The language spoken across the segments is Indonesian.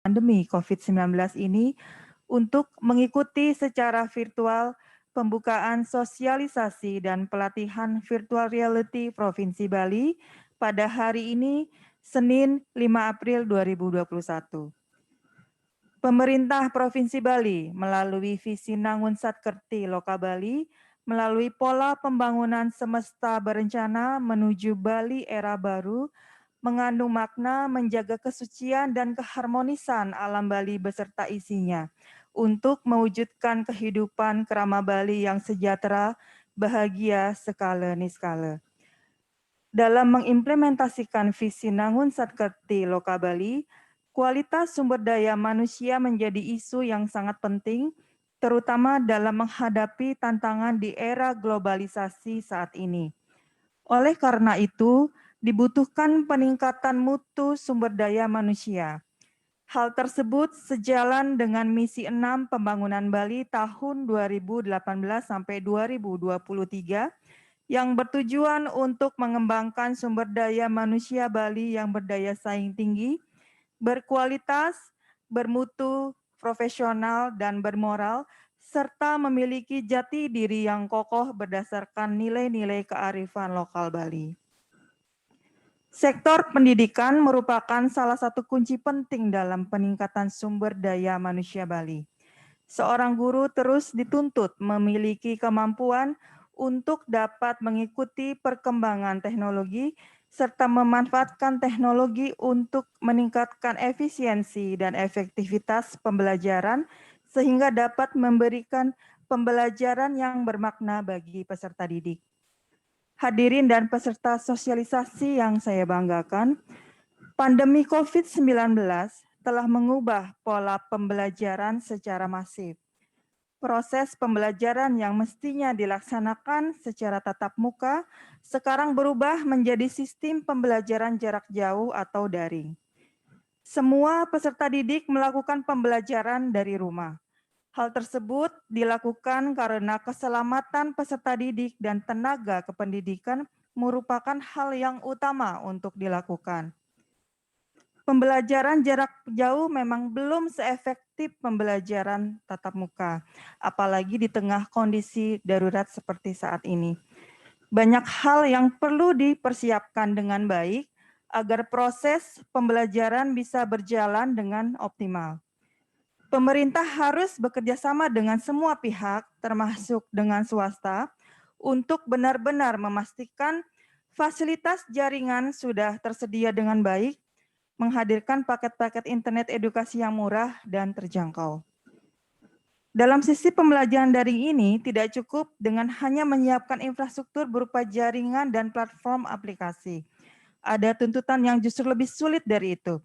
pandemi COVID-19 ini untuk mengikuti secara virtual pembukaan sosialisasi dan pelatihan virtual reality Provinsi Bali pada hari ini, Senin 5 April 2021. Pemerintah Provinsi Bali melalui visi Nangun Satkerti Loka Bali melalui pola pembangunan semesta berencana menuju Bali era baru mengandung makna menjaga kesucian dan keharmonisan alam Bali beserta isinya untuk mewujudkan kehidupan kerama Bali yang sejahtera, bahagia, skala niskala. Dalam mengimplementasikan visi Nangun Satkerti Loka Bali, kualitas sumber daya manusia menjadi isu yang sangat penting, terutama dalam menghadapi tantangan di era globalisasi saat ini. Oleh karena itu, dibutuhkan peningkatan mutu sumber daya manusia. Hal tersebut sejalan dengan misi 6 pembangunan Bali tahun 2018 sampai 2023 yang bertujuan untuk mengembangkan sumber daya manusia Bali yang berdaya saing tinggi, berkualitas, bermutu, profesional, dan bermoral, serta memiliki jati diri yang kokoh berdasarkan nilai-nilai kearifan lokal Bali. Sektor pendidikan merupakan salah satu kunci penting dalam peningkatan sumber daya manusia Bali. Seorang guru terus dituntut memiliki kemampuan untuk dapat mengikuti perkembangan teknologi serta memanfaatkan teknologi untuk meningkatkan efisiensi dan efektivitas pembelajaran sehingga dapat memberikan pembelajaran yang bermakna bagi peserta didik. Hadirin dan peserta sosialisasi yang saya banggakan, pandemi COVID-19 telah mengubah pola pembelajaran secara masif. Proses pembelajaran yang mestinya dilaksanakan secara tatap muka sekarang berubah menjadi sistem pembelajaran jarak jauh atau daring. Semua peserta didik melakukan pembelajaran dari rumah. Hal tersebut dilakukan karena keselamatan peserta didik dan tenaga kependidikan merupakan hal yang utama untuk dilakukan. Pembelajaran jarak jauh memang belum seefektif pembelajaran tatap muka, apalagi di tengah kondisi darurat seperti saat ini. Banyak hal yang perlu dipersiapkan dengan baik agar proses pembelajaran bisa berjalan dengan optimal. Pemerintah harus bekerja sama dengan semua pihak, termasuk dengan swasta, untuk benar-benar memastikan fasilitas jaringan sudah tersedia dengan baik, menghadirkan paket-paket internet edukasi yang murah dan terjangkau. Dalam sisi pembelajaran daring ini, tidak cukup dengan hanya menyiapkan infrastruktur berupa jaringan dan platform aplikasi. Ada tuntutan yang justru lebih sulit dari itu,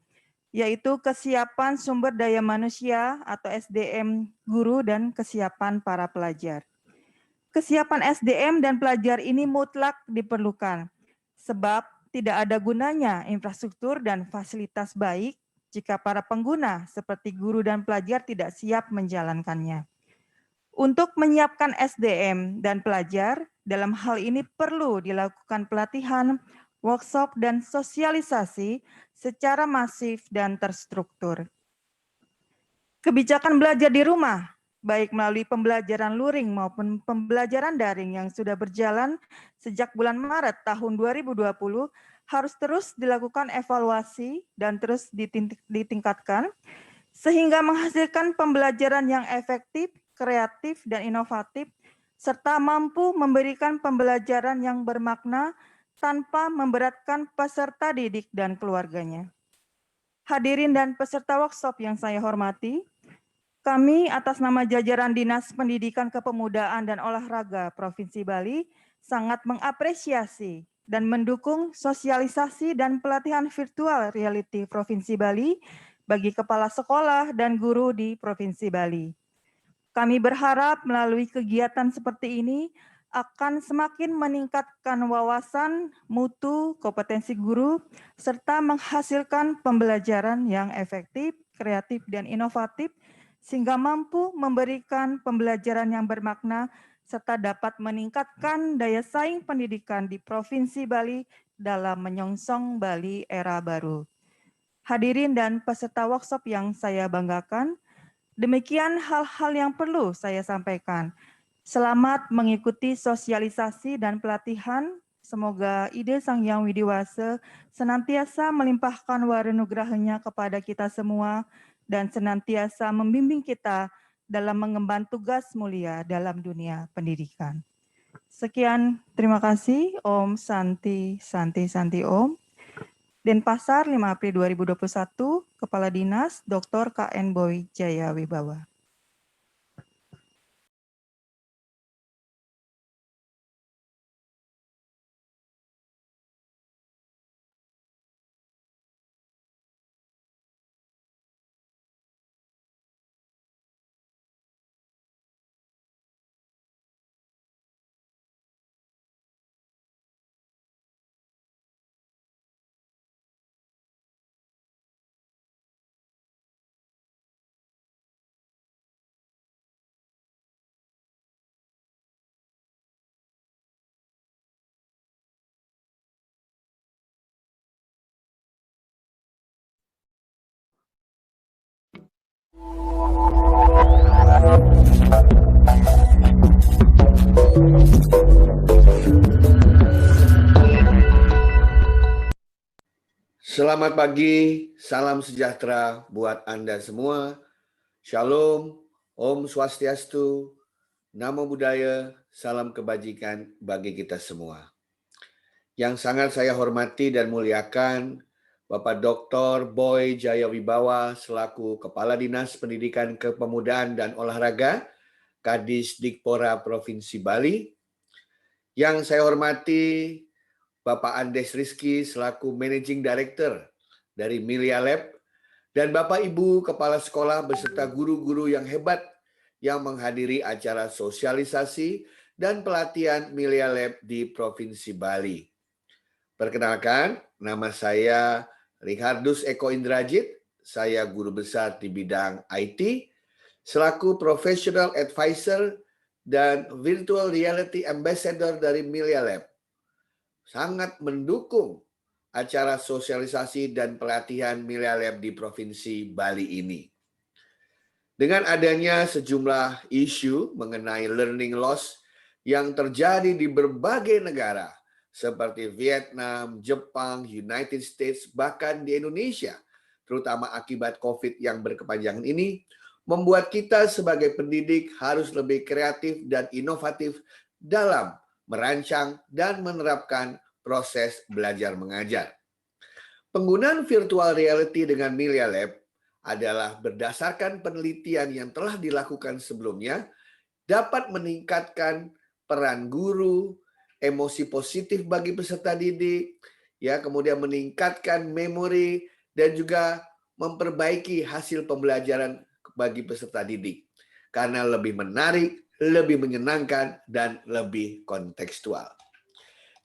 yaitu kesiapan sumber daya manusia atau SDM guru dan kesiapan para pelajar. Kesiapan SDM dan pelajar ini mutlak diperlukan, sebab tidak ada gunanya infrastruktur dan fasilitas baik jika para pengguna seperti guru dan pelajar tidak siap menjalankannya. Untuk menyiapkan SDM dan pelajar, dalam hal ini perlu dilakukan pelatihan, workshop, dan sosialisasi secara masif dan terstruktur. Kebijakan belajar di rumah, baik melalui pembelajaran luring maupun pembelajaran daring yang sudah berjalan sejak bulan Maret tahun 2020, harus terus dilakukan evaluasi dan terus ditingkatkan, sehingga menghasilkan pembelajaran yang efektif, kreatif, dan inovatif, serta mampu memberikan pembelajaran yang bermakna tanpa memberatkan peserta didik dan keluarganya. Hadirin dan peserta workshop yang saya hormati, kami atas nama jajaran Dinas Pendidikan Kepemudaan dan Olahraga Provinsi Bali sangat mengapresiasi dan mendukung sosialisasi dan pelatihan virtual reality Provinsi Bali bagi kepala sekolah dan guru di Provinsi Bali. Kami berharap melalui kegiatan seperti ini akan semakin meningkatkan wawasan, mutu, kompetensi guru, serta menghasilkan pembelajaran yang efektif, kreatif, dan inovatif, sehingga mampu memberikan pembelajaran yang bermakna, serta dapat meningkatkan daya saing pendidikan di Provinsi Bali dalam menyongsong Bali era baru. hadirin dan peserta workshop yang saya banggakan, demikian hal-hal yang perlu saya sampaikan. Selamat mengikuti sosialisasi dan pelatihan. Semoga ide Sang Hyang Widiwasa senantiasa melimpahkan warenugrahanya kepada kita semua dan senantiasa membimbing kita dalam mengemban tugas mulia dalam dunia pendidikan. Sekian, terima kasih. Om Santi, Santi, Santi Om. Denpasar 5 April 2021, Kepala Dinas Dr. KN Boy Jaya Wibawa. Selamat pagi, salam sejahtera buat Anda semua. Shalom, Om Swastiastu, Namo Buddhaya, salam kebajikan bagi kita semua. Yang sangat saya hormati dan muliakan, Bapak Dr. Boy Jaya Wibawa selaku Kepala Dinas Pendidikan Kepemudaan dan Olahraga, Kadis Dikpora Provinsi Bali. Yang saya hormati, Bapak Andes Rizky selaku Managing Director dari Milia Lab, dan Bapak Ibu Kepala Sekolah beserta guru-guru yang hebat yang menghadiri acara sosialisasi dan pelatihan Milia Lab di Provinsi Bali. Perkenalkan, nama saya Richardus Eko Indrajit, saya guru besar di bidang IT, selaku Professional Advisor dan Virtual Reality Ambassador dari Milia Lab. Sangat mendukung acara sosialisasi dan pelatihan Milia Lab di Provinsi Bali ini. Dengan adanya sejumlah isu mengenai learning loss yang terjadi di berbagai negara seperti Vietnam, Jepang, United States, bahkan di Indonesia, terutama akibat COVID yang berkepanjangan ini, membuat kita sebagai pendidik harus lebih kreatif dan inovatif dalam merancang dan menerapkan proses belajar mengajar. Penggunaan virtual reality dengan Milia Lab adalah berdasarkan penelitian yang telah dilakukan sebelumnya dapat meningkatkan peran guru, emosi positif bagi peserta didik, ya, kemudian meningkatkan memori dan juga memperbaiki hasil pembelajaran bagi peserta didik karena lebih menarik, lebih menyenangkan, dan lebih kontekstual.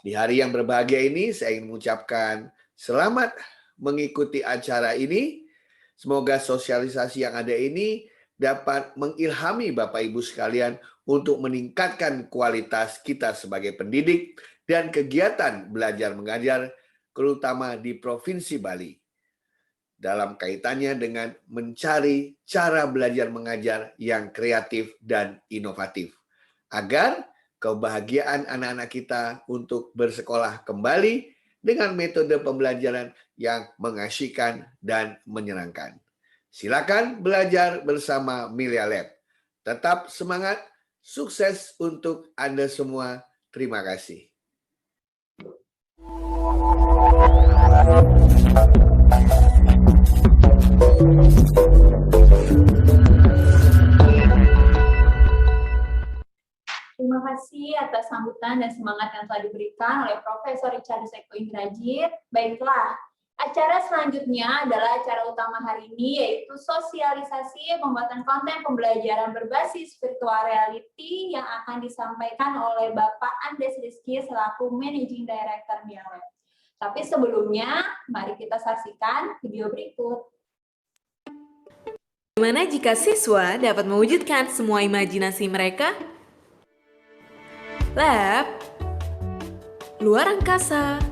Di hari yang berbahagia ini, saya ingin mengucapkan selamat mengikuti acara ini. Semoga sosialisasi yang ada ini dapat mengilhami Bapak Ibu sekalian untuk meningkatkan kualitas kita sebagai pendidik dan kegiatan belajar mengajar, terutama di Provinsi Bali, dalam kaitannya dengan mencari cara belajar mengajar yang kreatif dan inovatif, agar kebahagiaan anak-anak kita untuk bersekolah kembali dengan metode pembelajaran yang mengasyikkan dan menyenangkan. Silakan belajar bersama Milia Lab. Tetap semangat, sukses untuk Anda semua. Terima kasih. Terima kasih atas sambutan dan semangat yang telah diberikan oleh Profesor Richardus Eko Indrajit. Baiklah, acara selanjutnya adalah acara utama hari ini, yaitu sosialisasi pembuatan konten pembelajaran berbasis virtual reality yang akan disampaikan oleh Bapak Andes Rizky selaku Managing Director Milia Lab. Tapi sebelumnya, mari kita saksikan video berikut. Bagaimana jika siswa dapat mewujudkan semua imajinasi mereka? Lab, luar angkasa,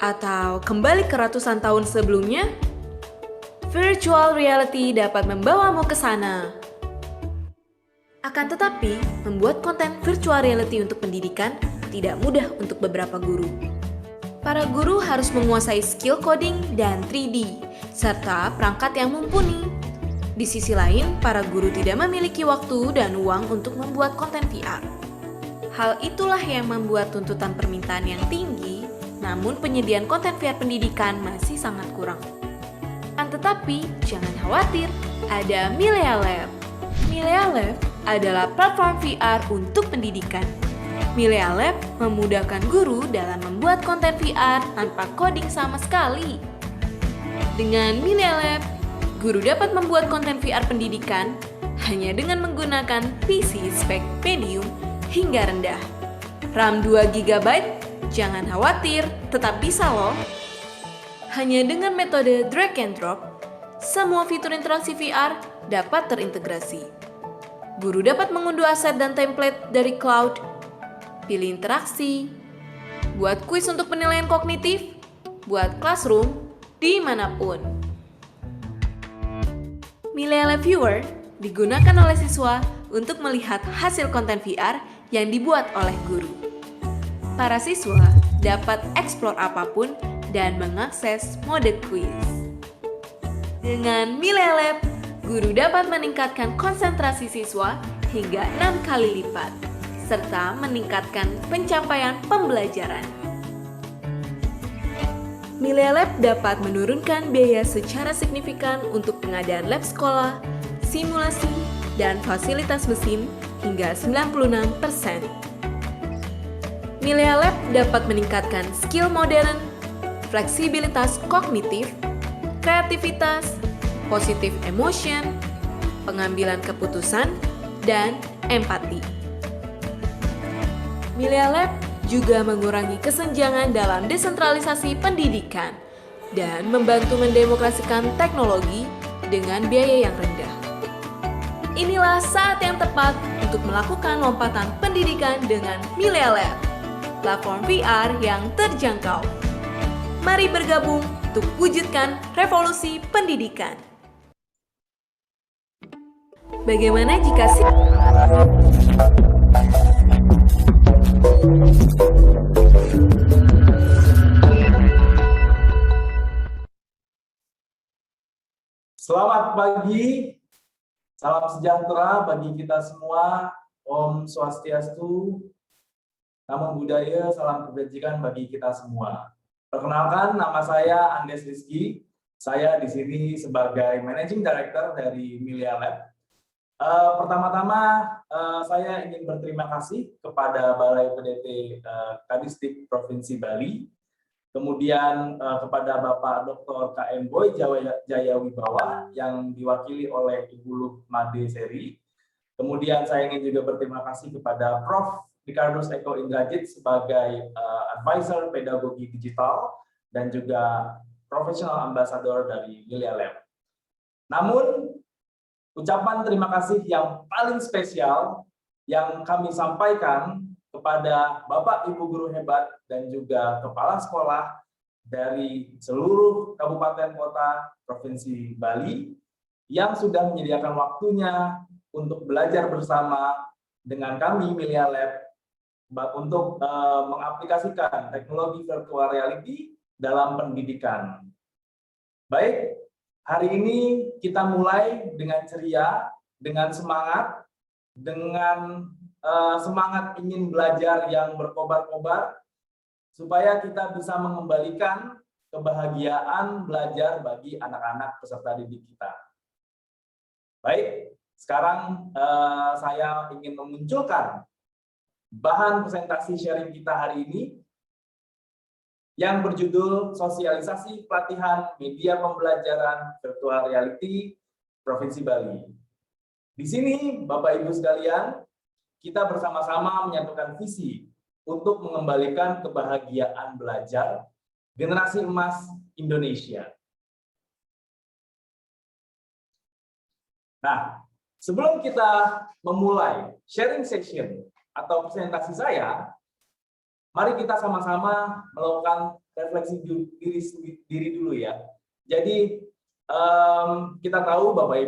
atau kembali ke ratusan tahun sebelumnya? Virtual reality dapat membawamu ke sana. Akan tetapi, membuat konten virtual reality untuk pendidikan tidak mudah untuk beberapa guru. Para guru harus menguasai skill coding dan 3D, serta perangkat yang mumpuni. Di sisi lain, para guru tidak memiliki waktu dan uang untuk membuat konten VR. Hal itulah yang membuat tuntutan permintaan yang tinggi, namun penyediaan konten VR pendidikan masih sangat kurang. Tetapi, jangan khawatir, ada Milea Lab. Milea Lab adalah platform VR untuk pendidikan. Milea Lab memudahkan guru dalam membuat konten VR tanpa coding sama sekali. Dengan Milea Lab, guru dapat membuat konten VR pendidikan hanya dengan menggunakan PC spek medium hingga rendah. RAM 2 GB? Jangan khawatir, tetap bisa loh. Hanya dengan metode drag and drop, semua fitur interaksi VR dapat terintegrasi. Guru dapat mengunduh aset dan template dari cloud, pilih interaksi, buat kuis untuk penilaian kognitif, buat classroom, dimanapun. Milea Lab Viewer digunakan oleh siswa untuk melihat hasil konten VR yang dibuat oleh guru. Para siswa dapat eksplor apapun dan mengakses mode quiz. Dengan Milea Lab, guru dapat meningkatkan konsentrasi siswa hingga 6 kali lipat, serta meningkatkan pencapaian pembelajaran. Milea Lab dapat menurunkan biaya secara signifikan untuk pengadaan lab sekolah, simulasi, dan fasilitas mesin hingga 96%. Milea Lab dapat meningkatkan skill modern, fleksibilitas kognitif, kreativitas, positive emotion, pengambilan keputusan, dan empati. Milea Lab juga mengurangi kesenjangan dalam desentralisasi pendidikan dan membantu mendemokrasikan teknologi dengan biaya yang rendah. Inilah saat yang tepat untuk melakukan lompatan pendidikan dengan Milea Lab, platform VR yang terjangkau. Mari bergabung untuk wujudkan revolusi pendidikan. Bagaimana jika Selamat pagi, salam sejahtera bagi kita semua. Om Swastiastu, Namo Buddhaya, salam kebajikan bagi kita semua. Perkenalkan, nama saya Andes Rizky. Saya di sini sebagai Managing Director dari Milea Lab. Pertama-tama, saya ingin berterima kasih kepada Balai PDT Kadistik Provinsi Bali, kemudian kepada Bapak Dr. KM Boy Jaya Wibawa yang diwakili oleh Ibu Lukmade Seri. Kemudian saya ingin juga berterima kasih kepada Prof. Ricardus Eko Indrajit sebagai advisor pedagogi digital dan juga professional ambassador dari Milea Lab. Namun, ucapan terima kasih yang paling spesial yang kami sampaikan kepada Bapak Ibu guru hebat dan juga kepala sekolah dari seluruh kabupaten kota Provinsi Bali yang sudah menyediakan waktunya untuk belajar bersama dengan kami Milea Lab untuk mengaplikasikan teknologi virtual reality dalam pendidikan. Baik, hari ini kita mulai dengan ceria, dengan semangat, semangat ingin belajar yang berkobar-kobar, supaya kita bisa mengembalikan kebahagiaan belajar bagi anak-anak peserta didik kita. Baik, sekarang saya ingin memunculkan bahan presentasi sharing kita hari ini yang berjudul Sosialisasi Pelatihan Media Pembelajaran Virtual Reality Provinsi Bali. Di sini, Bapak Ibu sekalian, kita bersama-sama menyatukan visi untuk mengembalikan kebahagiaan belajar generasi emas Indonesia. Nah, sebelum kita memulai sharing session atau presentasi saya, mari kita sama-sama melakukan refleksi diri dulu ya. Jadi, Kita tahu Bapak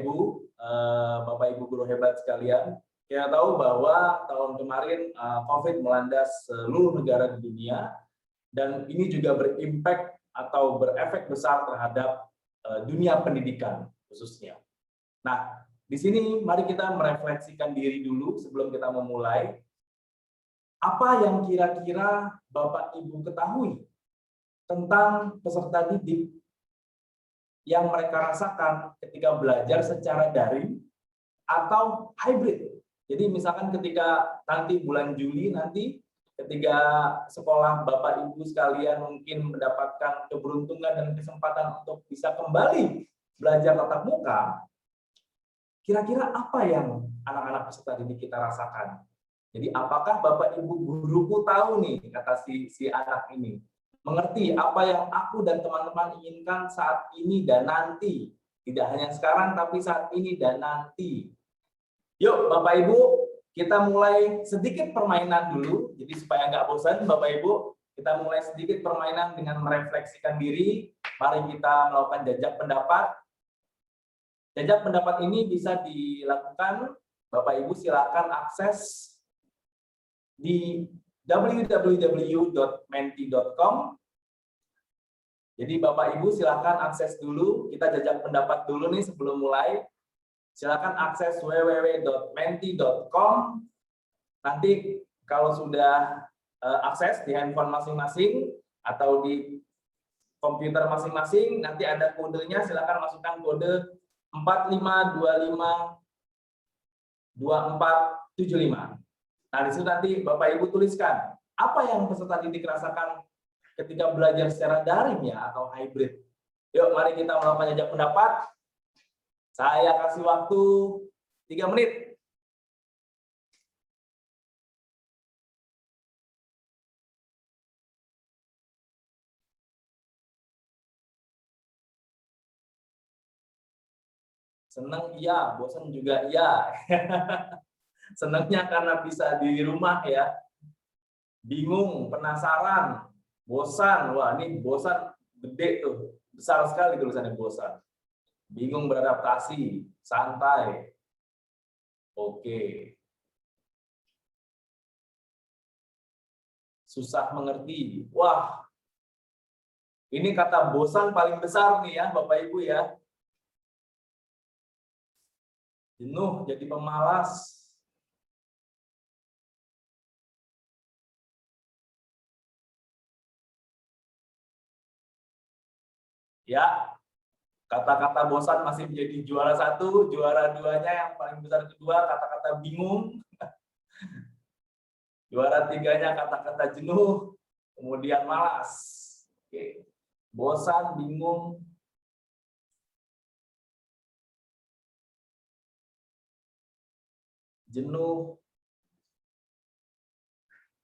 Ibu guru hebat sekalian, kita tahu bahwa tahun kemarin COVID melanda seluruh negara di dunia, dan ini juga berimpact atau berefek besar terhadap dunia pendidikan khususnya. Nah, di sini mari kita merefleksikan diri dulu sebelum kita memulai. Apa yang kira-kira Bapak Ibu ketahui tentang peserta didik yang mereka rasakan ketika belajar secara daring atau hybrid. Jadi misalkan ketika nanti bulan Juli nanti ketika sekolah Bapak Ibu sekalian mungkin mendapatkan keberuntungan dan kesempatan untuk bisa kembali belajar tatap muka, kira-kira apa yang anak-anak peserta didik kita rasakan? Jadi apakah Bapak Ibu guruku tahu nih, kata si anak ini, mengerti apa yang aku dan teman-teman inginkan saat ini dan nanti. Tidak hanya sekarang, tapi saat ini dan nanti. Yuk Bapak Ibu, kita mulai sedikit permainan dulu. Jadi supaya nggak bosan Bapak Ibu, kita mulai sedikit permainan dengan merefleksikan diri. Mari kita melakukan jajak pendapat. Jajak pendapat ini bisa dilakukan, Bapak Ibu silakan akses di www.menti.com. Jadi Bapak Ibu silakan akses dulu, kita jajak pendapat dulu nih sebelum mulai. Silakan akses www.menti.com. Nanti kalau sudah akses di handphone masing-masing atau di komputer masing-masing, nanti ada kodenya, silakan masukkan kode 45252475. Nah, di situ nanti Bapak Ibu tuliskan apa yang peserta didik rasakan ketika belajar secara daring ya atau hybrid. Yuk, mari kita melakukan jajak pendapat. Saya kasih waktu 3 menit. Senang iya, bosan juga iya. Senangnya karena bisa di rumah ya. Bingung, penasaran, bosan. Wah, ini bosan gede tuh. Besar sekali tulisannya bosan. Bingung beradaptasi, santai. Oke. Susah mengerti. Wah. Ini kata bosan paling besar nih ya, Bapak Ibu ya. Jenuh, jadi pemalas. Ya, kata-kata bosan masih menjadi juara 1, juara 2-nya yang paling besar kedua kata-kata bingung. Juara 3-nya kata-kata jenuh, kemudian malas. Oke. Bosan, bingung, jenuh.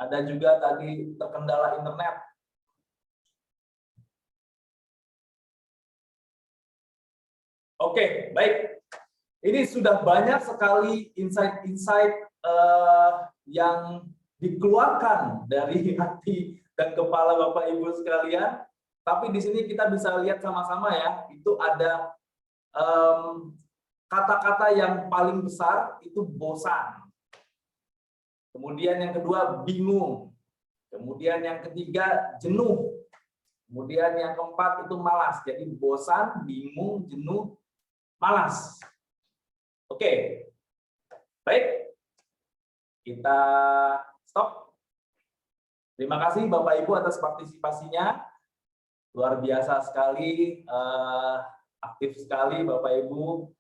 Ada juga tadi terkendala internet. Oke, baik. Ini sudah banyak sekali insight-insight yang dikeluarkan dari hati dan kepala Bapak Ibu sekalian. Tapi di sini kita bisa lihat sama-sama ya, itu ada kata-kata yang paling besar itu bosan. Kemudian yang kedua bingung. Kemudian yang ketiga jenuh. Kemudian yang keempat itu malas. Jadi bosan, bingung, jenuh, malas. Oke. Baik. Kita stop. Terima kasih Bapak Ibu atas partisipasinya. Luar biasa sekali, aktif sekali Bapak Ibu.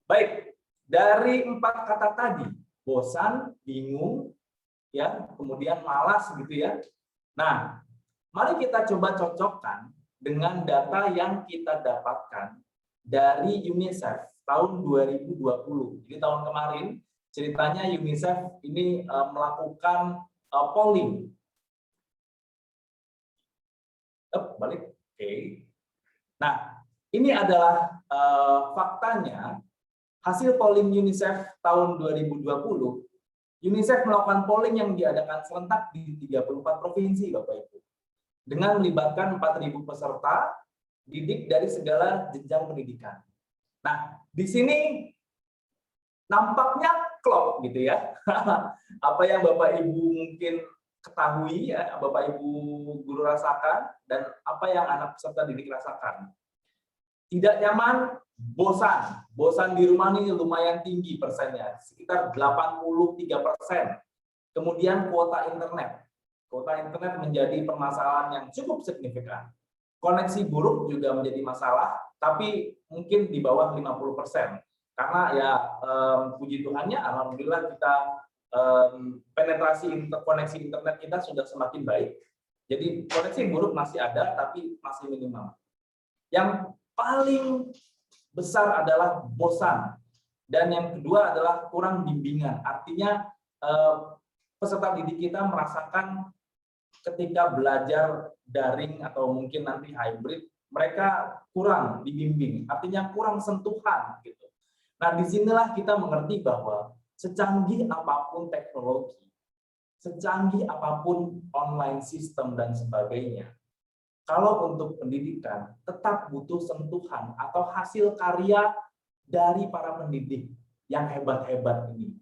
Baik, dari 4 kata tadi, bosan, bingung, ya, kemudian malas gitu ya. Nah, mari kita coba cocokkan dengan data yang kita dapatkan dari UNICEF tahun 2020. Jadi tahun kemarin ceritanya UNICEF ini melakukan polling. Balik. Oke. Nah, ini adalah faktanya. Hasil polling UNICEF tahun 2020, UNICEF melakukan polling yang diadakan serentak di 34 provinsi, Bapak Ibu. Dengan melibatkan 4.000 peserta didik dari segala jenjang pendidikan. Nah, di sini nampaknya klop gitu ya. Apa yang Bapak Ibu mungkin ketahui ya, Bapak Ibu guru rasakan, dan apa yang anak peserta didik rasakan. Tidak nyaman, bosan. Bosan di rumah ini lumayan tinggi persennya, sekitar 83%. Kemudian kuota internet. Kuota internet menjadi permasalahan yang cukup signifikan. Koneksi buruk juga menjadi masalah, tapi mungkin di bawah 50%. Karena ya puji Tuhannya, alhamdulillah kita penetrasi koneksi internet kita sudah semakin baik. Jadi koneksi buruk masih ada, tapi masih minimal. Yang paling besar adalah bosan. Dan yang kedua adalah kurang bimbingan. Artinya peserta didik kita merasakan ketika belajar daring atau mungkin nanti hybrid, mereka kurang dibimbing, artinya kurang sentuhan gitu. Nah, disinilah kita mengerti bahwa secanggih apapun teknologi, secanggih apapun online system dan sebagainya, kalau untuk pendidikan tetap butuh sentuhan atau hasil karya dari para pendidik yang hebat-hebat ini.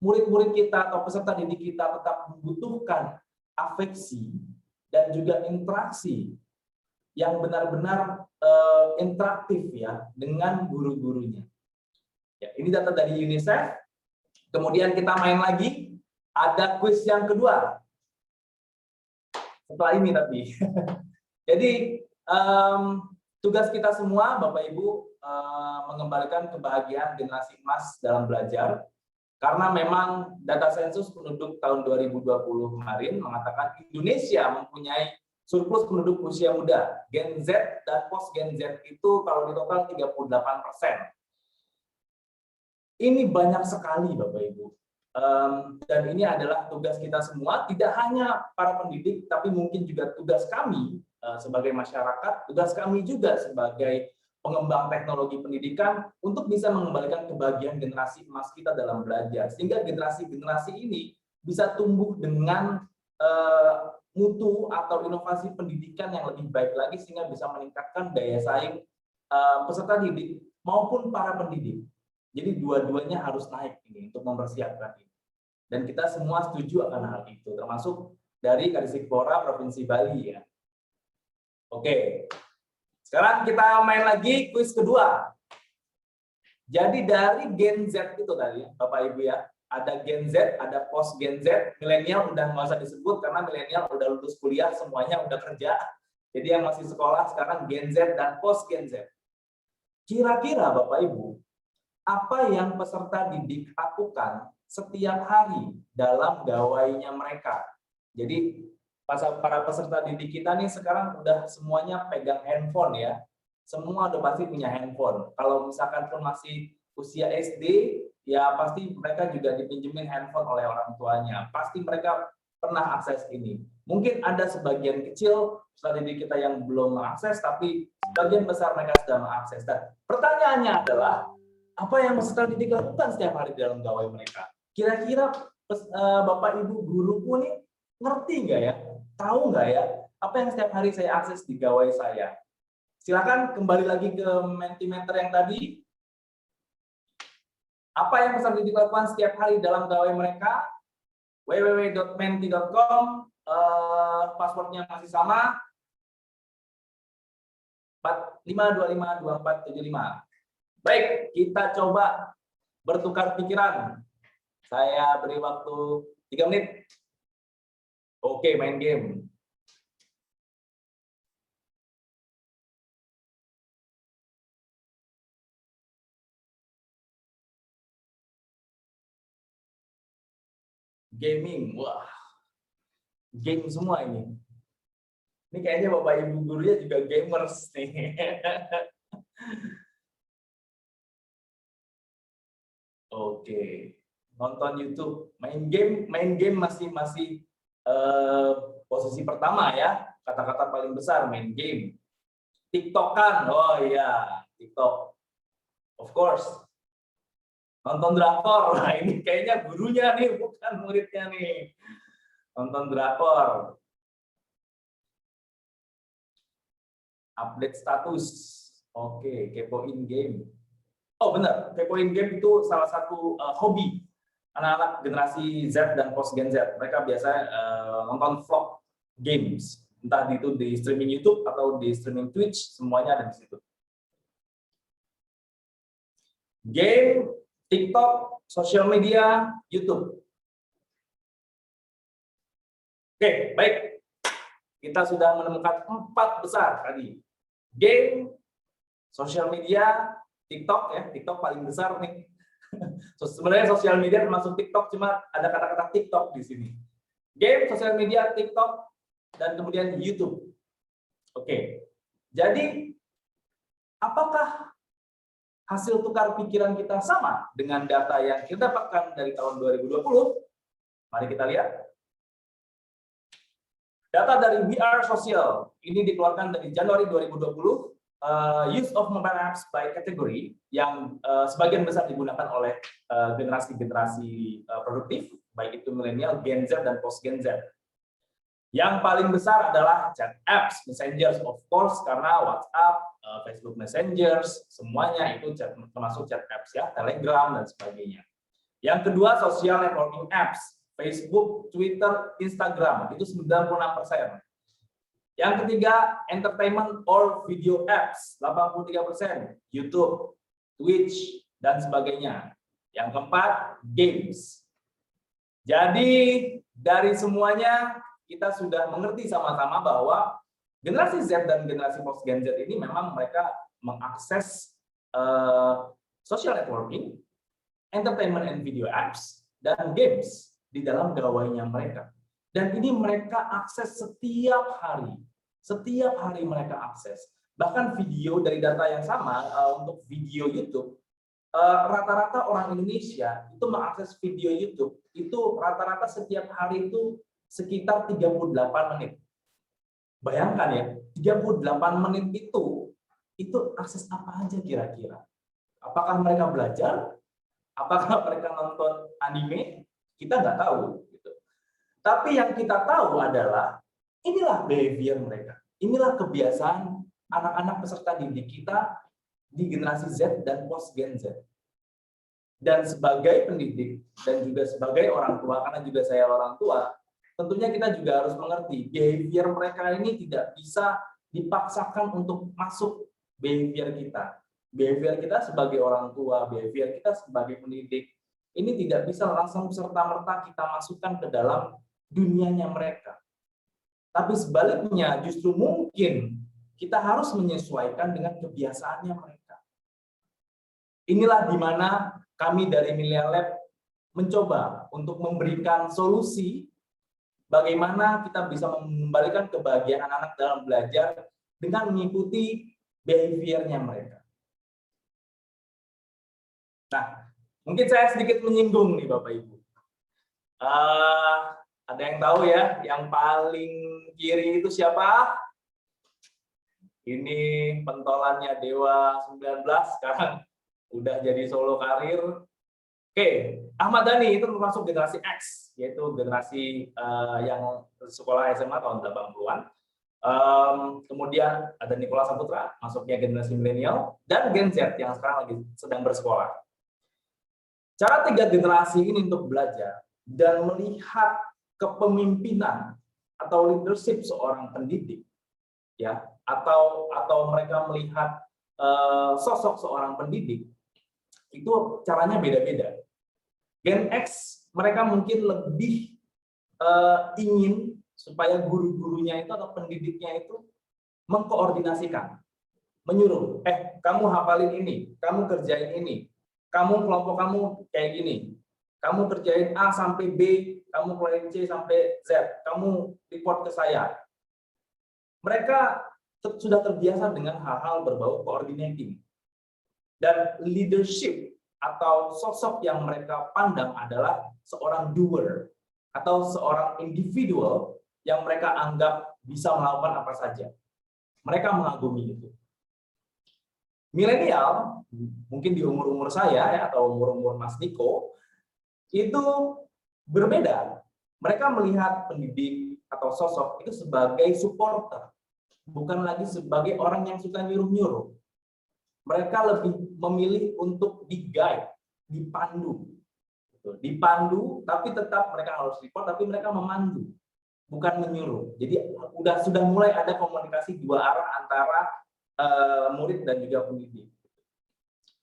Murid-murid kita atau peserta didik kita tetap membutuhkan afeksi dan juga interaksi yang benar-benar interaktif ya dengan guru-gurunya. Ya, ini data dari UNICEF. Kemudian kita main lagi, ada kuis yang kedua. Setelah ini tapi. Jadi tugas kita semua Bapak Ibu mengembalikan kebahagiaan generasi emas dalam belajar. Karena memang data sensus penduduk tahun 2020 kemarin mengatakan Indonesia mempunyai surplus penduduk usia muda. Gen Z dan post Gen Z itu kalau di total 38%. Ini banyak sekali Bapak Ibu. Dan ini adalah tugas kita semua, tidak hanya para pendidik, tapi mungkin juga tugas kami sebagai masyarakat, tugas kami juga sebagai pengembang teknologi pendidikan untuk bisa mengembalikan kebahagiaan generasi emas kita dalam belajar, sehingga generasi-generasi ini bisa tumbuh dengan mutu atau inovasi pendidikan yang lebih baik lagi, sehingga bisa meningkatkan daya saing peserta didik maupun para pendidik. Jadi dua-duanya harus naik ini untuk mempersiapkan ini. Dan kita semua setuju akan hal itu, termasuk dari Kadistikpora Provinsi Bali ya. Oke. Sekarang kita main lagi kuis kedua. Jadi dari Gen Z itu tadi, Bapak Ibu ya, ada Gen Z, ada post Gen Z, milenial udah nggak usah disebut karena milenial udah lulus kuliah, semuanya udah kerja. Jadi yang masih sekolah sekarang Gen Z dan post Gen Z. Kira-kira Bapak Ibu, apa yang peserta didik lakukan setiap hari dalam gawainya mereka? Jadi para peserta didik kita nih sekarang udah semuanya pegang handphone ya. Semua udah pasti punya handphone. Kalau misalkan pun masih usia SD, ya pasti mereka juga dipinjemin handphone oleh orang tuanya. Pasti mereka pernah akses ini. Mungkin ada sebagian kecil peserta didik kita yang belum mengakses, tapi sebagian besar mereka sudah mengakses. Dan pertanyaannya adalah, apa yang peserta didik lakukan setiap hari dalam gawai mereka? Kira-kira Bapak Ibu guruku nih ngerti nggak ya? Tahu nggak ya apa yang setiap hari saya akses di gawai saya? Silakan kembali lagi ke Mentimeter yang tadi. Apa yang peserta didik lakukan setiap hari dalam gawai mereka? www.menti.com, passwordnya masih sama, 45252475. Baik, kita coba bertukar pikiran. Saya beri waktu 3 menit. Oke, main game. Gaming, wah, game semua ini. Ini kayaknya Bapak Ibu gurunya juga gamers nih. Oke, nonton YouTube, main game masih posisi pertama ya, kata-kata paling besar main game. TikTokan, oh iya, TikTok, of course. Nonton drakor, nah ini kayaknya gurunya nih, bukan muridnya nih. Nonton drakor. Update status. Oke, kepoin game. Oh benar, kepoin game itu salah satu hobi anak-anak generasi Z dan post Gen Z. Mereka biasanya nonton vlog games, entah itu di streaming YouTube atau di streaming Twitch, semuanya ada di situ. Game, TikTok, sosial media, YouTube. Oke, baik. Kita sudah menemukan 4 besar tadi. Game, sosial media, TikTok ya, TikTok paling besar nih. Sebenarnya sosial media termasuk TikTok, cuma ada kata-kata TikTok di sini. Game, sosial media, TikTok, dan kemudian YouTube. Oke, jadi apakah hasil tukar pikiran kita sama dengan data yang kita dapatkan dari tahun 2020? Mari kita lihat. Data dari We Are Social ini dikeluarkan dari Januari 2020. Use of mobile apps by category yang sebagian besar digunakan oleh generasi-generasi produktif, baik itu milenial, Gen Z, dan post Gen Z. Yang paling besar adalah chat apps, messengers of course, karena WhatsApp, Facebook Messengers, semuanya itu chat, termasuk chat apps ya, Telegram, dan sebagainya. Yang kedua, social networking apps, Facebook, Twitter, Instagram, itu 96%. Yang ketiga, entertainment or video apps, 83%, YouTube, Twitch, dan sebagainya. Yang keempat, games. Jadi, dari semuanya, kita sudah mengerti sama-sama bahwa generasi Z dan generasi post Gen Z ini memang mereka mengakses social networking, entertainment and video apps, dan games di dalam gawainya mereka. Dan ini mereka akses setiap hari. Setiap hari mereka akses. Bahkan video dari data yang sama untuk video YouTube, rata-rata orang Indonesia itu mengakses video YouTube, itu rata-rata setiap hari itu sekitar 38 menit. Bayangkan ya, 38 menit itu akses apa aja kira-kira? Apakah mereka belajar? Apakah mereka nonton anime? Kita nggak tahu. Tapi yang kita tahu adalah inilah behavior mereka. Inilah kebiasaan anak-anak peserta didik kita di generasi Z dan post Gen Z. Dan sebagai pendidik dan juga sebagai orang tua, karena juga saya orang tua, tentunya kita juga harus mengerti behavior mereka ini tidak bisa dipaksakan untuk masuk behavior kita. Behavior kita sebagai orang tua, behavior kita sebagai pendidik, ini tidak bisa langsung serta-merta kita masukkan ke dalam dunianya mereka. Tapi sebaliknya justru mungkin kita harus menyesuaikan dengan kebiasaannya mereka. Inilah di mana kami dari Millennial Lab mencoba untuk memberikan solusi bagaimana kita bisa mengembalikan kebahagiaan anak-anak dalam belajar dengan mengikuti behavior-nya mereka. Nah, mungkin saya sedikit menyinggung nih Bapak Ibu. Ada yang tahu ya, yang paling kiri itu siapa? Ini pentolannya Dewa 19, sekarang udah jadi solo karir. Oke, Ahmad Dhani itu termasuk generasi X, yaitu generasi yang sekolah SMA tahun 80-an. Kemudian ada Nicholas Saputra, masuknya generasi milenial, dan Gen Z yang sekarang lagi sedang bersekolah. Cara 3 generasi ini untuk belajar dan melihat kepemimpinan atau leadership seorang pendidik, ya, atau mereka melihat sosok seorang pendidik, itu caranya beda-beda. Gen X mereka mungkin lebih ingin supaya guru-gurunya itu atau pendidiknya itu mengkoordinasikan, menyuruh, kamu hafalin ini, kamu kerjain ini, kamu kelompok kamu kayak gini, kamu kerjain A sampai B, kamu kerjain C sampai Z, kamu report ke saya. Mereka sudah terbiasa dengan hal-hal berbau coordinating. Dan leadership atau sosok yang mereka pandang adalah seorang doer atau seorang individual yang mereka anggap bisa melakukan apa saja. Mereka mengagumi itu. Milenial, mungkin di umur-umur saya ya, atau umur-umur Mas Niko, itu berbeda. Mereka melihat pendidik atau sosok itu sebagai supporter, bukan lagi sebagai orang yang suka nyuruh-nyuruh. Mereka lebih memilih untuk di-guide, dipandu. Dipandu, tapi tetap mereka harus report, tapi mereka memandu, bukan menyuruh. Jadi sudah mulai ada komunikasi dua arah antara murid dan juga pendidik.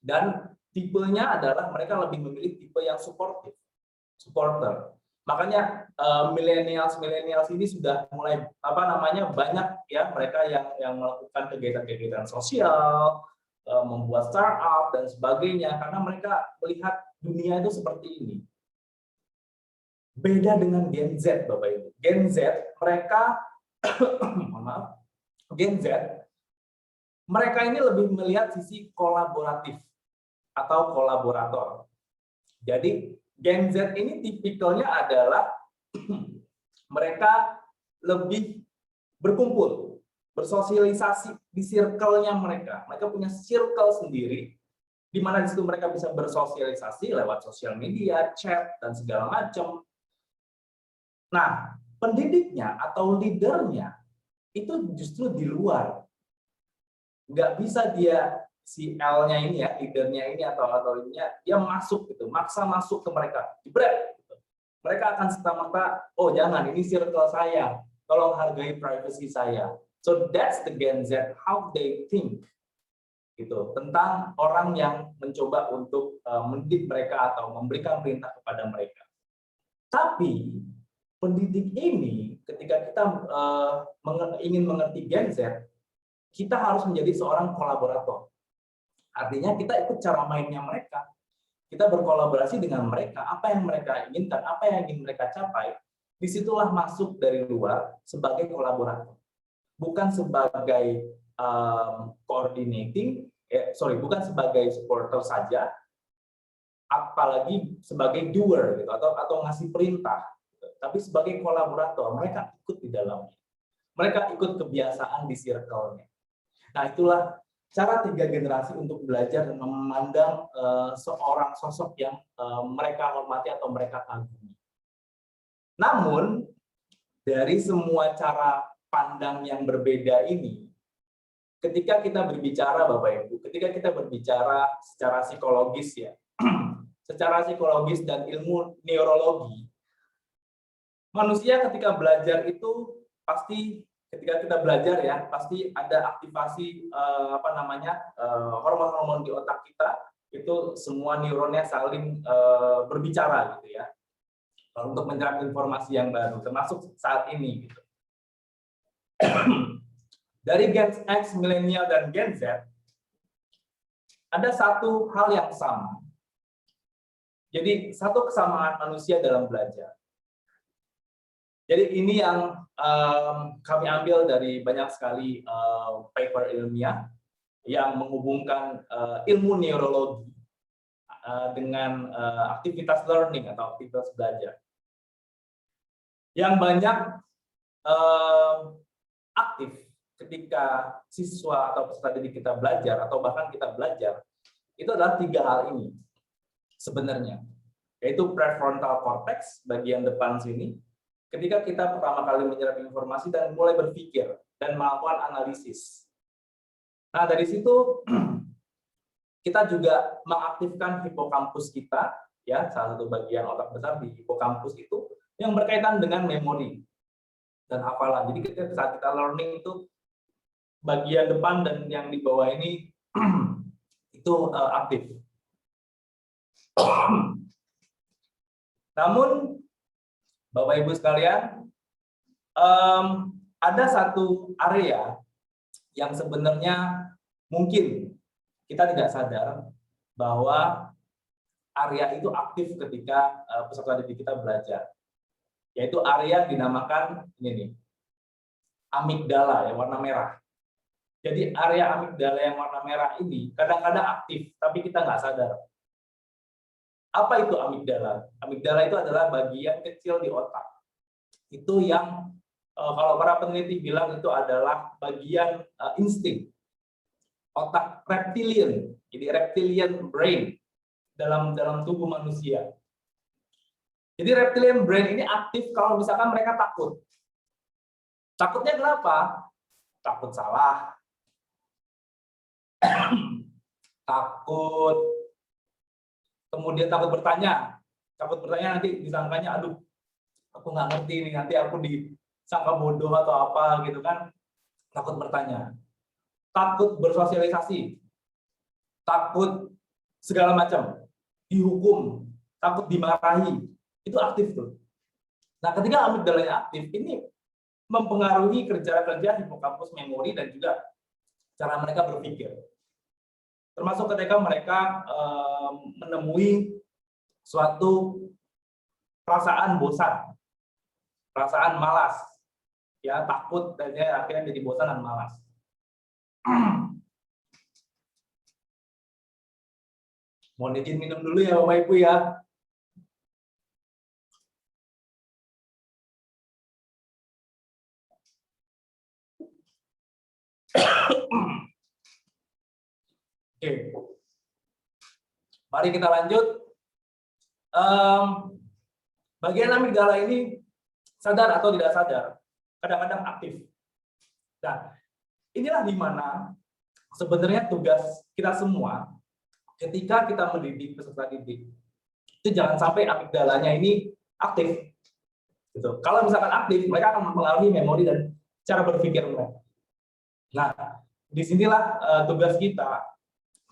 Dan tipenya adalah mereka lebih memilih tipe yang supporter. Makanya millennials ini sudah mulai banyak ya mereka yang melakukan kegiatan-kegiatan sosial, membuat startup dan sebagainya karena mereka melihat dunia itu seperti ini. Beda dengan Gen Z, Bapak Ibu. Gen Z mereka Gen Z mereka ini lebih melihat sisi kolaboratif atau kolaborator. Jadi Gen Z ini tipikalnya adalah mereka lebih berkumpul, bersosialisasi di circle-nya mereka. Mereka punya circle sendiri, di mana di situ mereka bisa bersosialisasi lewat sosial media, chat, dan segala macam. Nah, pendidiknya atau leadernya itu justru di luar. Nggak bisa dia si L-nya ini ya, leadernya ini atau ininya, dia masuk gitu, maksa masuk ke mereka, jebret. Gitu. Mereka akan serta-merta, oh jangan, ini circle saya, tolong hargai privacy saya. So that's the Gen Z, how they think, gitu, tentang orang yang mencoba untuk mendidik mereka atau memberikan perintah kepada mereka. Tapi pendidik ini, ketika kita ingin mengerti Gen Z, kita harus menjadi seorang kolaborator. Artinya kita ikut cara mainnya mereka. Kita berkolaborasi dengan mereka, apa yang mereka inginkan, apa yang ingin mereka capai, disitulah masuk dari luar sebagai kolaborator. Bukan sebagai bukan sebagai supporter saja, apalagi sebagai doer gitu, atau ngasih perintah, gitu. Tapi sebagai kolaborator, mereka ikut di dalamnya. Mereka ikut kebiasaan di circle-nya. Nah, itulah cara 3 generasi untuk belajar dan memandang seorang sosok yang mereka hormati atau mereka kagumi. Namun, dari semua cara pandang yang berbeda ini, ketika kita berbicara, Bapak Ibu, ketika kita berbicara secara psikologis ya, secara psikologis dan ilmu neurologi, manusia ketika belajar itu pasti ketika kita belajar ya, pasti ada aktivasi hormon-hormon di otak kita, itu semua neuronnya saling berbicara gitu ya, untuk menyerap informasi yang baru, termasuk saat ini gitu. Dari Gen X, milenial dan Gen Z, ada satu hal yang sama. Jadi satu kesamaan manusia dalam belajar. Jadi ini yang kami ambil dari banyak sekali paper ilmiah yang menghubungkan ilmu neurologi dengan aktivitas learning atau aktivitas belajar. Yang banyak aktif ketika siswa atau peserta didik kita belajar atau bahkan kita belajar, itu adalah 3 hal ini sebenarnya, yaitu prefrontal cortex bagian depan sini. Ketika kita pertama kali menyerap informasi dan mulai berpikir dan melakukan analisis. Nah, dari situ kita juga mengaktifkan hipokampus kita, ya, salah satu bagian otak besar di hipokampus itu yang berkaitan dengan memori dan hafalan. Jadi ketika saat kita learning itu bagian depan dan yang di bawah ini itu aktif. Namun Bapak Ibu sekalian, ada satu area yang sebenarnya mungkin kita tidak sadar bahwa area itu aktif ketika peserta didik kita belajar, yaitu area dinamakan ini nih, amigdala yang warna merah. Jadi area amigdala yang warna merah ini kadang-kadang aktif, tapi kita nggak sadar. Apa itu amigdala? Amigdala itu adalah bagian kecil di otak. Itu yang kalau para peneliti bilang itu adalah bagian insting. Otak reptilian. Jadi reptilian brain dalam tubuh manusia. Jadi reptilian brain ini aktif kalau misalkan mereka takut. Takutnya kenapa? takut salah, takut, kemudian takut bertanya nanti disangkanya, aduh, aku nggak ngerti nih, nanti aku disangka bodoh atau apa gitu kan, takut bertanya, takut bersosialisasi, takut segala macam, dihukum, takut dimarahi, itu aktif tuh. Nah, ketika amigdalanya aktif, ini mempengaruhi kerja hipokampus memori dan juga cara mereka berpikir. Termasuk ketika mereka menemui suatu perasaan bosan, perasaan malas, ya takut dan ya akhirnya jadi bosan dan malas. Mohon izin minum dulu ya Bapak Ibu ya. Oke, mari kita lanjut. Bagian amigdala ini sadar atau tidak sadar, kadang-kadang aktif. Nah, inilah di mana sebenarnya tugas kita semua ketika kita mendidik peserta didik. Itu jangan sampai amigdalanya ini aktif. Gitu. Kalau misalkan aktif, mereka akan mempengaruhi memori dan cara berpikir mereka. Nah, disinilah tugas kita,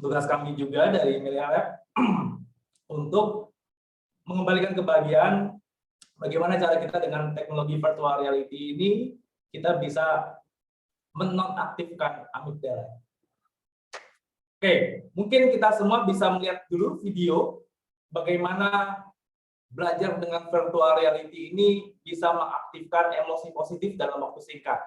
tugas kami juga dari Melia Lab untuk mengembalikan kebahagiaan. Bagaimana cara kita dengan teknologi virtual reality ini kita bisa menonaktifkan amigdala. Oke, mungkin kita semua bisa melihat dulu video bagaimana belajar dengan virtual reality ini bisa mengaktifkan emosi positif dalam waktu singkat.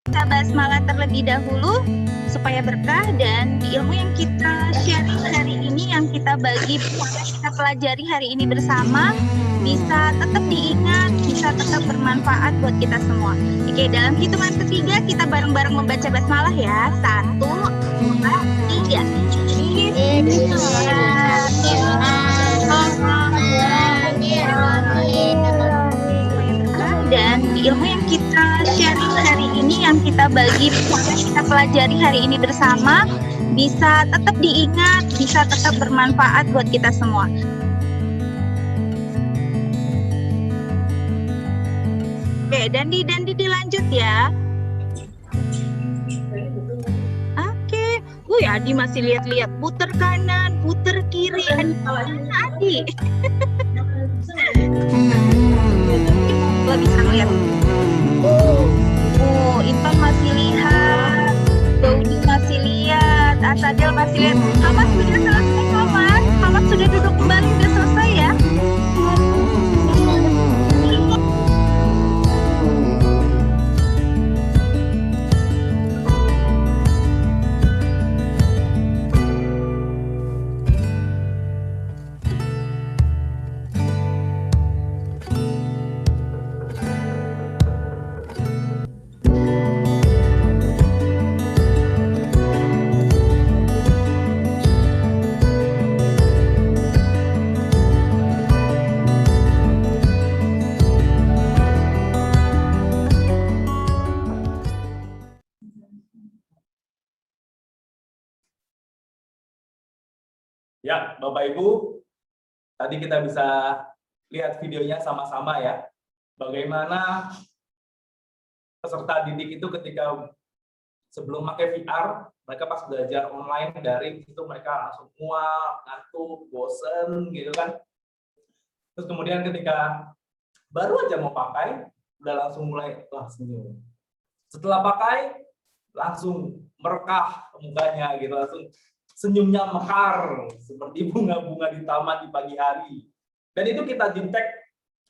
Kita basmalah terlebih dahulu supaya berkah, dan ilmu yang kita sharing hari ini, yang kita bagi, kita pelajari hari ini bersama bisa tetap diingat, bisa tetap bermanfaat buat kita semua. Oke, dalam hitungan ketiga kita bareng-bareng membaca basmalah ya. 1, 2, 3. Dan ilmu yang kita sharing hari ini, yang kita bagi, kita pelajari hari ini bersama bisa tetap diingat, bisa tetap bermanfaat buat kita semua. Oke, dan dilanjut ya. Oke, Adi masih lihat-lihat, putar kanan, putar kiri, Adi. Lo bisa ngeliat. Intan masih lihat, Gaudi masih lihat, Asadil masih lihat. Hamad sudah selesai, Hamad sudah duduk kembali, sudah selesai ya. Ya, Bapak Ibu, tadi kita bisa lihat videonya sama-sama ya. Bagaimana peserta didik itu ketika sebelum pakai VR, mereka pas belajar online daring itu mereka langsung muak, ngantuk, bosen gitu kan. Terus kemudian ketika baru aja mau pakai, udah langsung mulai senyum. Setelah pakai, langsung merekah mukanya gitu, langsung senyumnya mekar seperti bunga-bunga di taman di pagi hari. Dan itu kita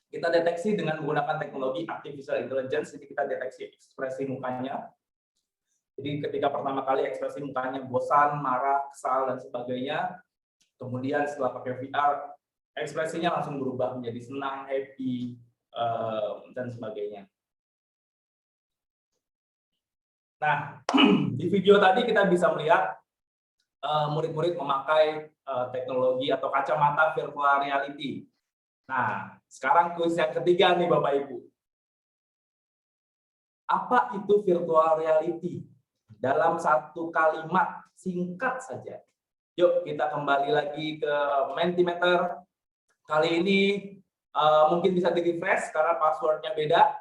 deteksi dengan menggunakan teknologi artificial intelligence. Jadi kita deteksi ekspresi mukanya. Jadi ketika pertama kali ekspresi mukanya bosan, marah, kesal, dan sebagainya, kemudian setelah pakai VR, ekspresinya langsung berubah menjadi senang, happy, dan sebagainya. Nah, di video tadi kita bisa melihat murid-murid memakai teknologi atau kacamata virtual reality. Nah, sekarang kuis yang ketiga nih Bapak Ibu. Apa itu virtual reality? Dalam satu kalimat singkat saja. Yuk kita kembali lagi ke Mentimeter. Kali ini mungkin bisa di-refresh karena passwordnya beda.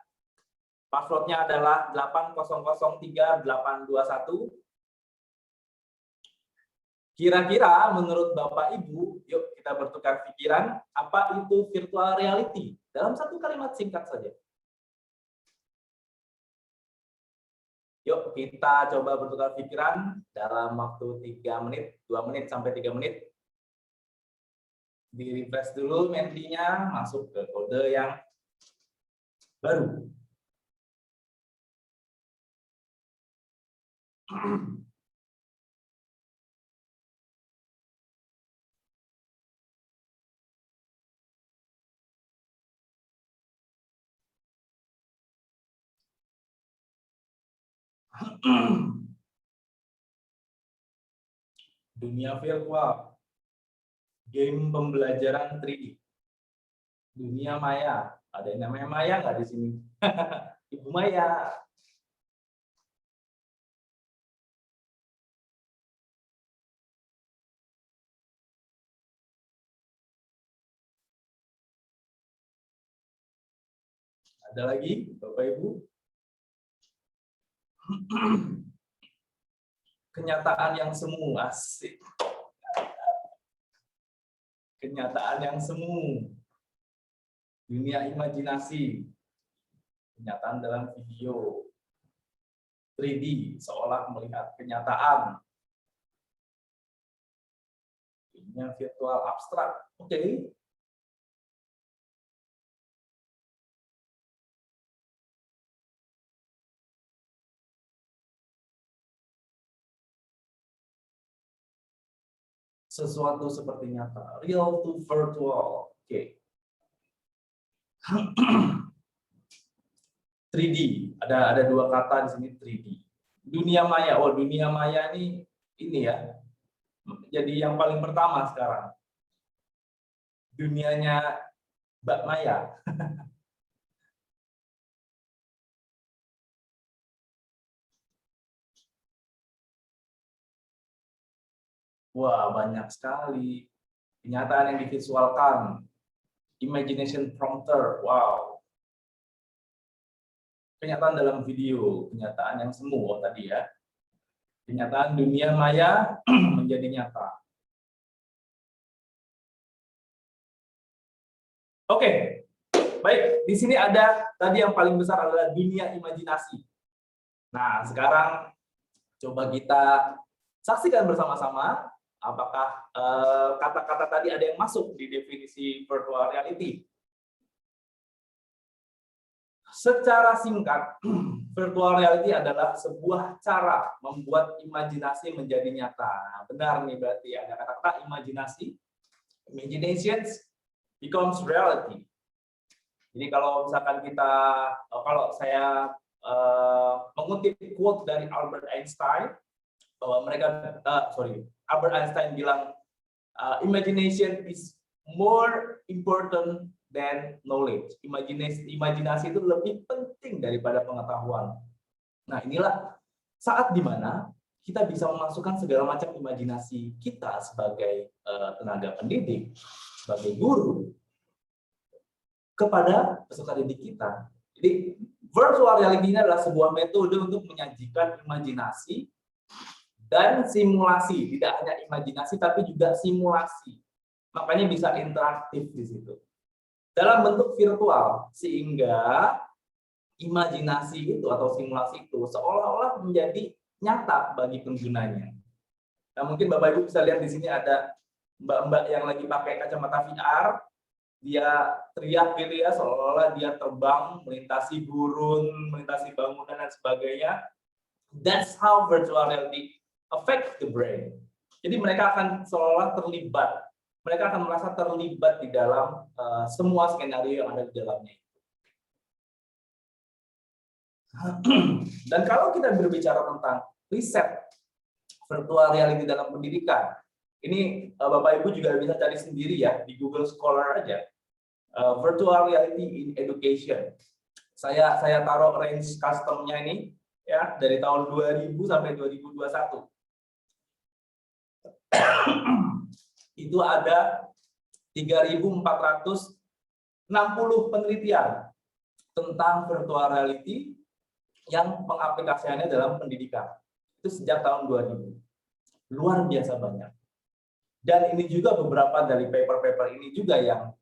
Passwordnya adalah 8003821. Kira-kira menurut Bapak Ibu, yuk kita bertukar pikiran, apa itu virtual reality? Dalam satu kalimat singkat saja. Yuk kita coba bertukar pikiran dalam waktu 3 menit, 2 menit sampai 3 menit. Di-refresh dulu mentinya, masuk ke kode yang baru. Dunia virtual, game pembelajaran 3D, dunia maya. Ada yang namanya Maya nggak di sini? Ibu Maya. Ada lagi, Bapak Ibu? Kenyataan yang semu, asik. Kenyataan yang semu. Dunia imajinasi. Kenyataan dalam video. 3D, seolah melihat kenyataan. Dunia virtual abstrak. Oke. Sesuatu seperti nyata, real to virtual. Oke. 3D, ada 2 kata di sini 3D. Dunia maya, oh dunia maya ini ya, jadi yang paling pertama sekarang. Dunianya Mbak Maya. Wah, banyak sekali kenyataan yang divisualkan. Imagination prompter, wow. Kenyataan dalam video, kenyataan yang semu tadi ya. Kenyataan dunia maya menjadi nyata. Oke, baik. Di sini ada tadi yang paling besar adalah dunia imajinasi. Nah, sekarang coba kita saksikan bersama-sama. Apakah kata-kata tadi ada yang masuk di definisi virtual reality? Secara singkat, virtual reality adalah sebuah cara membuat imajinasi menjadi nyata. Benar nih berarti ada kata-kata imajinasi, imaginations becomes reality. Jadi kalau misalkan kalau saya mengutip quote dari Albert Einstein, bahwa Albert Einstein bilang imagination is more important than knowledge. Imajinasi itu lebih penting daripada pengetahuan. Nah, inilah saat dimana kita bisa memasukkan segala macam imajinasi kita sebagai tenaga pendidik, sebagai guru, kepada peserta didik kita. Jadi, virtual reality ini adalah sebuah metode untuk menyajikan imajinasi dan simulasi, tidak hanya imajinasi tapi juga simulasi. Makanya bisa interaktif di situ. Dalam bentuk virtual, sehingga imajinasi itu atau simulasi itu seolah-olah menjadi nyata bagi penggunanya. Nah, mungkin Bapak Ibu bisa lihat di sini ada mbak-mbak yang lagi pakai kacamata VR, dia teriak gitu ya, seolah-olah dia terbang melintasi gurun, melintasi bangunan dan sebagainya. That's how virtual reality affect the brain. Jadi mereka akan seolah terlibat, mereka akan merasa terlibat di dalam semua skenario yang ada di dalamnya. Dan kalau kita berbicara tentang riset virtual reality dalam pendidikan, ini Bapak Ibu juga bisa cari sendiri ya di Google Scholar aja. Virtual reality in education. Saya taruh range customnya ini ya dari tahun 2000 sampai 2021. Itu ada 3.460 penelitian tentang virtual reality yang pengaplikasiannya dalam pendidikan. Itu sejak tahun 2000. Luar biasa banyak. Dan ini juga beberapa dari paper-paper ini juga yang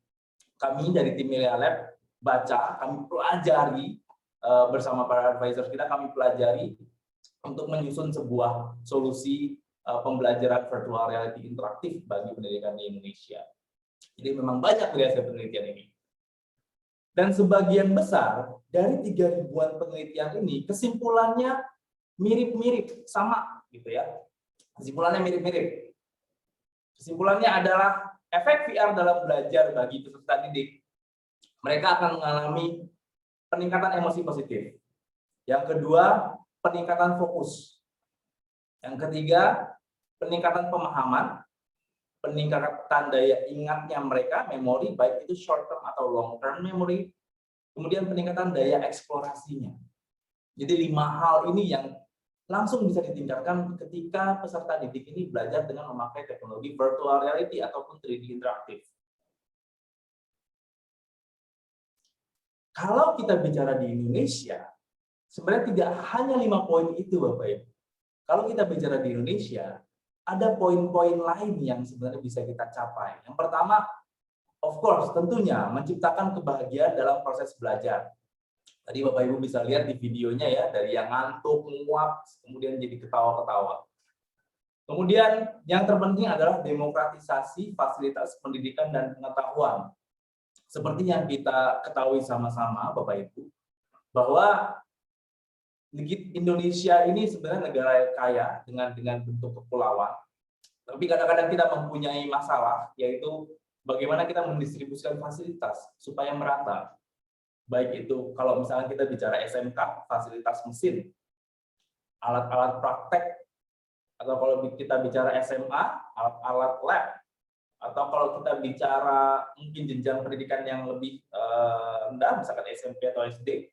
kami dari tim Milea Lab baca, kami pelajari bersama para advisor kita, kami pelajari untuk menyusun sebuah solusi pembelajaran virtual reality interaktif bagi pendidikan di Indonesia. Jadi memang banyak hasil penelitian ini. Dan sebagian besar dari 3.000-an penelitian ini kesimpulannya mirip-mirip, sama gitu ya. Kesimpulannya mirip-mirip. Kesimpulannya adalah efek VR dalam belajar bagi peserta didik. Mereka akan mengalami peningkatan emosi positif. Yang kedua, peningkatan fokus. Yang ketiga, peningkatan pemahaman, peningkatan daya ingatnya mereka, memori, baik itu short term atau long term memory, kemudian peningkatan daya eksplorasinya. Jadi 5 hal ini yang langsung bisa ditingkatkan ketika peserta didik ini belajar dengan memakai teknologi virtual reality ataupun 3D interaktif. Kalau kita bicara di Indonesia, sebenarnya tidak hanya 5 poin itu, Bapak Ibu. Kalau kita bicara di Indonesia, ada poin-poin lain yang sebenarnya bisa kita capai. Yang pertama, of course, tentunya menciptakan kebahagiaan dalam proses belajar. Tadi Bapak Ibu bisa lihat di videonya ya, dari yang ngantuk, nguap, kemudian jadi ketawa-ketawa. Kemudian yang terpenting adalah demokratisasi fasilitas pendidikan dan pengetahuan. Seperti yang kita ketahui sama-sama Bapak Ibu, bahwa Indonesia ini sebenarnya negara yang kaya dengan bentuk kepulauan. Tapi kadang-kadang kita mempunyai masalah, yaitu bagaimana kita mendistribusikan fasilitas supaya merata. Baik itu kalau misalnya kita bicara SMK, fasilitas mesin, alat-alat praktek, atau kalau kita bicara SMA, alat-alat lab, atau kalau kita bicara mungkin jenjang pendidikan yang lebih rendah, misalkan SMP atau SD,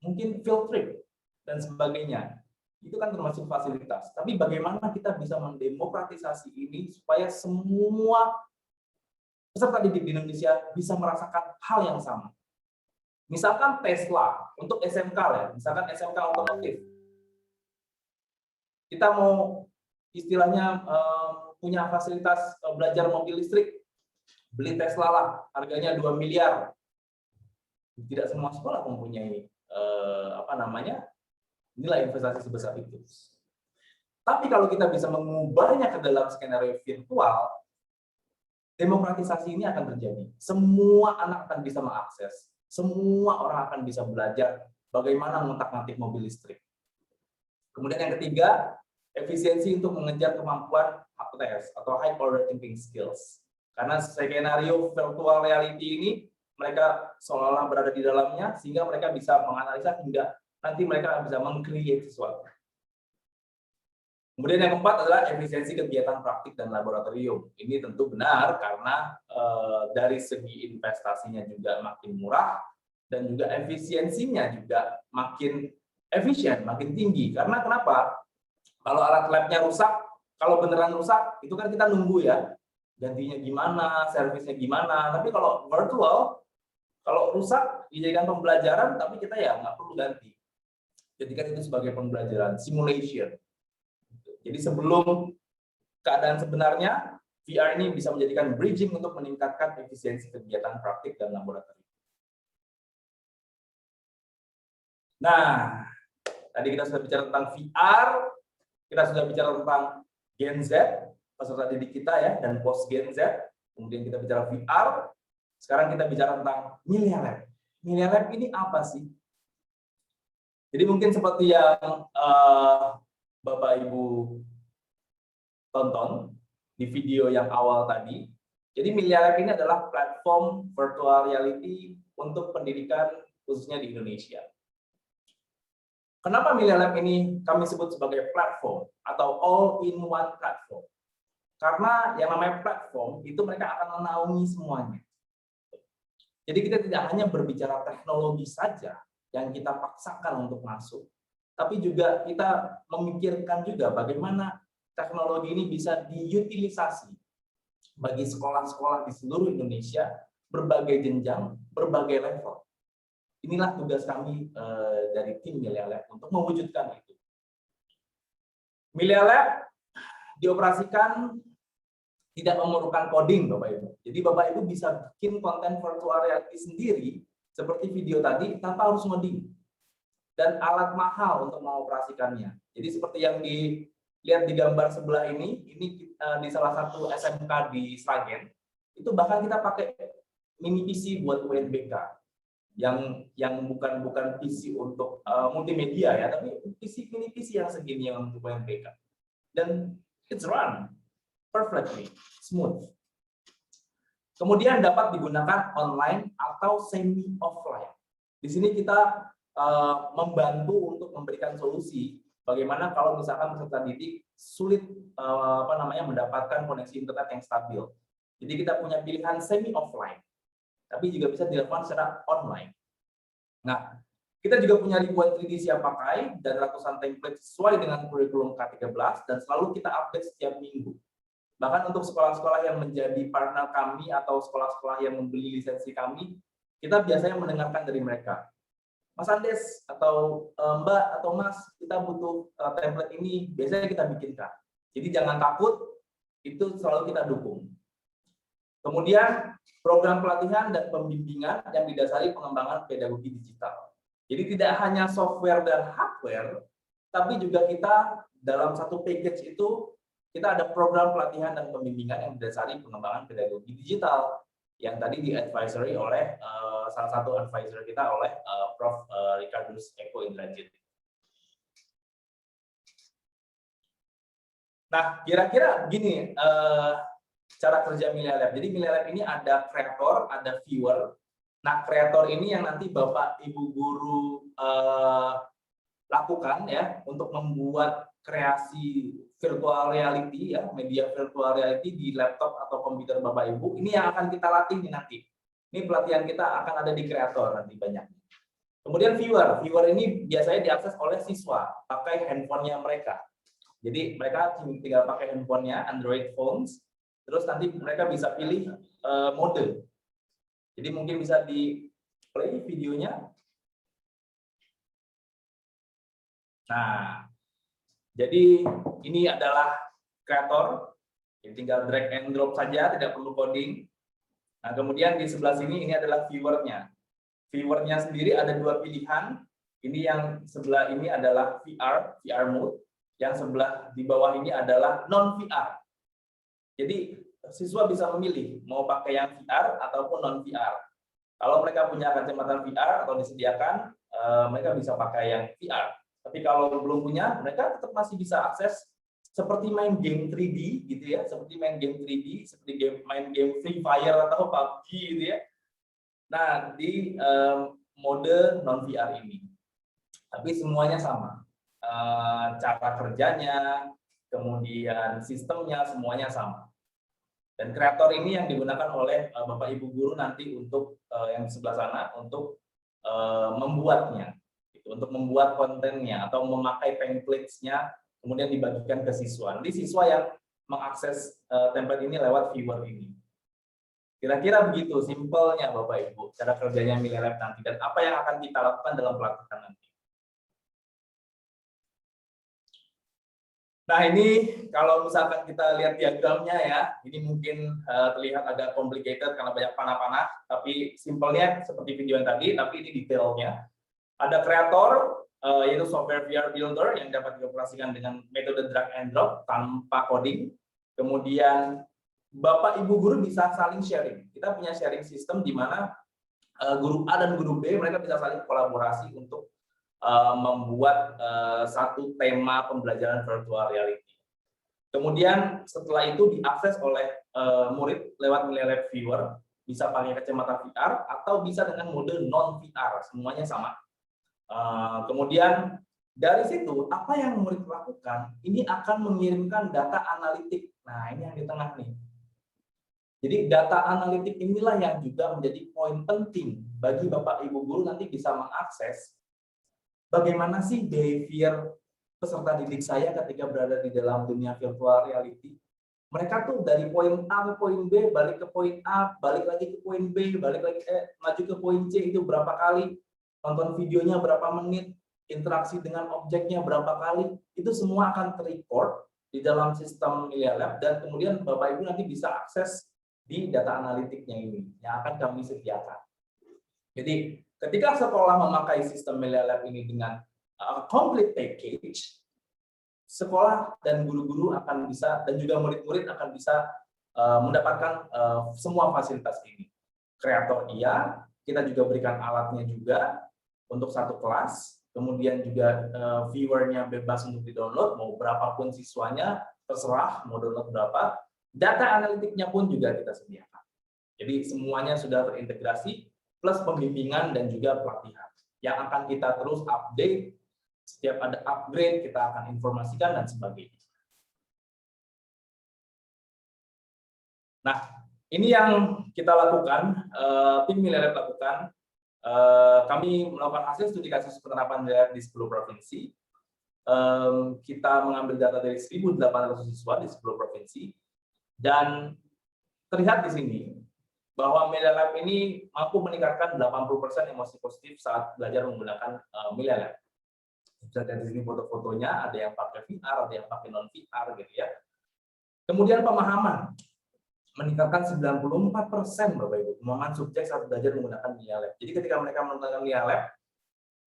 mungkin field trip dan sebagainya. Itu kan termasuk fasilitas. Tapi bagaimana kita bisa mendemokratisasi ini supaya semua peserta didik di Indonesia bisa merasakan hal yang sama. Misalkan Tesla untuk SMK ya, misalkan SMK otomotif. Kita mau istilahnya punya fasilitas belajar mobil listrik, beli Tesla lah, harganya 2 miliar. Tidak semua sekolah mempunyai nilai investasi sebesar itu. Tapi kalau kita bisa mengubahnya ke dalam skenario virtual, demokratisasi ini akan terjadi. Semua anak akan bisa mengakses. Semua orang akan bisa belajar bagaimana mengotak-atik mobil listrik. Kemudian yang ketiga, efisiensi untuk mengejar kemampuan HTS atau High Order Thinking Skills. Karena skenario virtual reality ini mereka seolah-olah berada di dalamnya sehingga mereka bisa menganalisa hingga nanti mereka bisa meng-create sesuatu. Kemudian yang keempat adalah efisiensi kegiatan praktik dan laboratorium. Ini tentu benar karena dari segi investasinya juga makin murah dan juga efisiensinya juga makin efisien, makin tinggi. Karena kenapa? Kalau alat labnya rusak, kalau beneran rusak, itu kan kita nunggu ya, gantinya gimana, servisnya gimana. Tapi kalau virtual, kalau rusak dijadikan pembelajaran, tapi kita ya nggak perlu ganti. Jadikan itu sebagai pembelajaran, simulation. Jadi sebelum keadaan sebenarnya, VR ini bisa menjadikan bridging untuk meningkatkan efisiensi kegiatan praktik dan laboratorium. Nah, tadi kita sudah bicara tentang VR, kita sudah bicara tentang Gen Z, peserta didik kita ya, dan post Gen Z. Kemudian kita bicara VR. Sekarang kita bicara tentang Milea Lab. Milea Lab ini apa sih? Jadi mungkin seperti yang Bapak Ibu tonton di video yang awal tadi. Jadi Melia Lab ini adalah platform virtual reality untuk pendidikan khususnya di Indonesia. Kenapa Melia Lab ini kami sebut sebagai platform atau all-in-one platform? Karena yang namanya platform itu mereka akan menaungi semuanya. Jadi kita tidak hanya berbicara teknologi saja yang kita paksakan untuk masuk, tapi juga kita memikirkan juga bagaimana teknologi ini bisa diutilisasi bagi sekolah-sekolah di seluruh Indonesia, berbagai jenjang, berbagai level. Inilah tugas kami dari tim Melia Lab untuk mewujudkan itu. Melia Lab dioperasikan tidak memerlukan coding, Bapak Ibu. Jadi Bapak Ibu bisa bikin konten virtual reality sendiri, seperti video tadi, tanpa harus ngoding. Dan alat mahal untuk mengoperasikannya. Jadi seperti yang dilihat di gambar sebelah ini di salah satu SMK di Sragen, itu bahkan kita pakai mini PC buat UNBK. Yang bukan PC untuk multimedia ya, tapi mini PC yang segini yang untuk UNBK. Dan it's run perfectly smooth. Kemudian dapat digunakan online atau semi offline. Di sini kita membantu untuk memberikan solusi bagaimana kalau misalkan peserta didik sulit mendapatkan koneksi internet yang stabil. Jadi kita punya pilihan semi offline, tapi juga bisa dilakukan secara online. Nah, kita juga punya ribuan 3D siap pakai dan ratusan template sesuai dengan kurikulum K13 dan selalu kita update setiap minggu. Bahkan untuk sekolah-sekolah yang menjadi partner kami atau sekolah-sekolah yang membeli lisensi kami, kita biasanya mendengarkan dari mereka. Mas Andes atau Mbak atau Mas, kita butuh template ini, biasanya kita bikinkan. Jadi jangan takut, itu selalu kita dukung. Kemudian program pelatihan dan pembimbingan yang didasari pengembangan pedagogi digital. Jadi tidak hanya software dan hardware, tapi juga kita dalam satu package itu kita ada program pelatihan dan pembimbingan yang didasari pengembangan pedagogi digital yang tadi di-advisory oleh salah satu advisor kita oleh Prof. Ricardus Eko Indrajit. Nah, kira-kira begini cara kerja Melia Lab. Jadi Melia Lab ini ada kreator, ada viewer. Nah, kreator ini yang nanti Bapak Ibu guru lakukan ya untuk membuat kreasi virtual reality ya, media virtual reality di laptop atau komputer Bapak Ibu. Ini yang akan kita latih nanti. Ini pelatihan kita akan ada di kreator nanti banyak. Kemudian viewer ini biasanya diakses oleh siswa pakai handphonenya mereka. Jadi mereka tinggal pakai handphonenya Android phones, terus nanti mereka bisa pilih mode. Jadi mungkin bisa di play videonya. Nah, jadi ini adalah kreator, tinggal drag and drop saja, tidak perlu coding. Nah, kemudian di sebelah sini ini adalah viewernya. Viewernya sendiri ada dua pilihan. Ini yang sebelah ini adalah VR mode. Yang sebelah di bawah ini adalah non VR. Jadi siswa bisa memilih mau pakai yang VR ataupun non VR. Kalau mereka punya kacamata VR atau disediakan, mereka bisa pakai yang VR. Tapi kalau belum punya, mereka tetap masih bisa akses seperti main game 3D gitu ya, seperti main game 3D, seperti main game Free Fire atau PUBG gitu ya. Nah, di mode non VR ini. Tapi semuanya sama. Cara kerjanya, kemudian sistemnya semuanya sama. Dan kreator ini yang digunakan oleh Bapak Ibu guru nanti untuk yang di sebelah sana untuk membuatnya. Untuk membuat kontennya atau memakai template-nya kemudian dibagikan ke siswa. Nanti siswa yang mengakses template ini lewat viewer ini. Kira-kira begitu simpelnya Bapak Ibu cara kerjanya Melia Lab nanti dan apa yang akan kita lakukan dalam pelatihan nanti. Nah, ini kalau misalkan kita lihat diagramnya ya, ini mungkin terlihat agak complicated karena banyak panah-panah, tapi simpelnya seperti video yang tadi, tapi ini detailnya. Ada kreator, yaitu software VR builder yang dapat dioperasikan dengan metode drag and drop tanpa coding. Kemudian Bapak Ibu guru bisa saling sharing. Kita punya sharing system di mana guru A dan guru B mereka bisa saling kolaborasi untuk membuat satu tema pembelajaran virtual reality. Kemudian setelah itu diakses oleh murid lewat MilyaLab Viewer, bisa pakai kacamata VR atau bisa dengan mode non VR, semuanya sama. Kemudian dari situ apa yang murid lakukan? Ini akan mengirimkan data analitik. Nah, ini yang di tengah nih. Jadi data analitik inilah yang juga menjadi poin penting bagi Bapak Ibu guru nanti bisa mengakses bagaimana sih behavior peserta didik saya ketika berada di dalam dunia virtual reality. Mereka tuh dari poin A ke poin B, balik ke poin A, balik lagi ke poin B, balik lagi maju ke poin C itu berapa kali, nonton videonya berapa menit, interaksi dengan objeknya berapa kali, itu semua akan terrecord di dalam sistem MilyaLab dan kemudian Bapak Ibu nanti bisa akses di data analitiknya ini yang akan kami sediakan. Jadi ketika sekolah memakai sistem MilyaLab ini dengan complete package, sekolah dan guru-guru akan bisa dan juga murid-murid akan bisa mendapatkan semua fasilitas ini. Kreator iya, kita juga berikan alatnya juga untuk satu kelas, kemudian juga viewernya bebas untuk di-download, mau berapapun siswanya, terserah mau download berapa. Data analitiknya pun juga kita sediakan. Jadi semuanya sudah terintegrasi, plus pembimbingan dan juga pelatihan yang akan kita terus update. Setiap ada upgrade, kita akan informasikan dan sebagainya. Nah, ini yang kita lakukan, tim MilyaLab lakukan. Kami melakukan hasil studi kasus penerapan MilyaLab di 10 provinsi. Kita mengambil data dari 1.800 siswa di 10 provinsi. Dan terlihat di sini bahwa MilyaLab ini mampu meningkatkan 80% emosi positif saat belajar menggunakan MilyaLab. Bisa dari sini foto-fotonya, ada yang pakai VR, ada yang pakai non VR gitu ya. Kemudian pemahaman meningkatkan 94% Bapak Ibu, pemahaman subjek saat belajar menggunakan MilyaLab. Jadi ketika mereka menggunakan MilyaLab,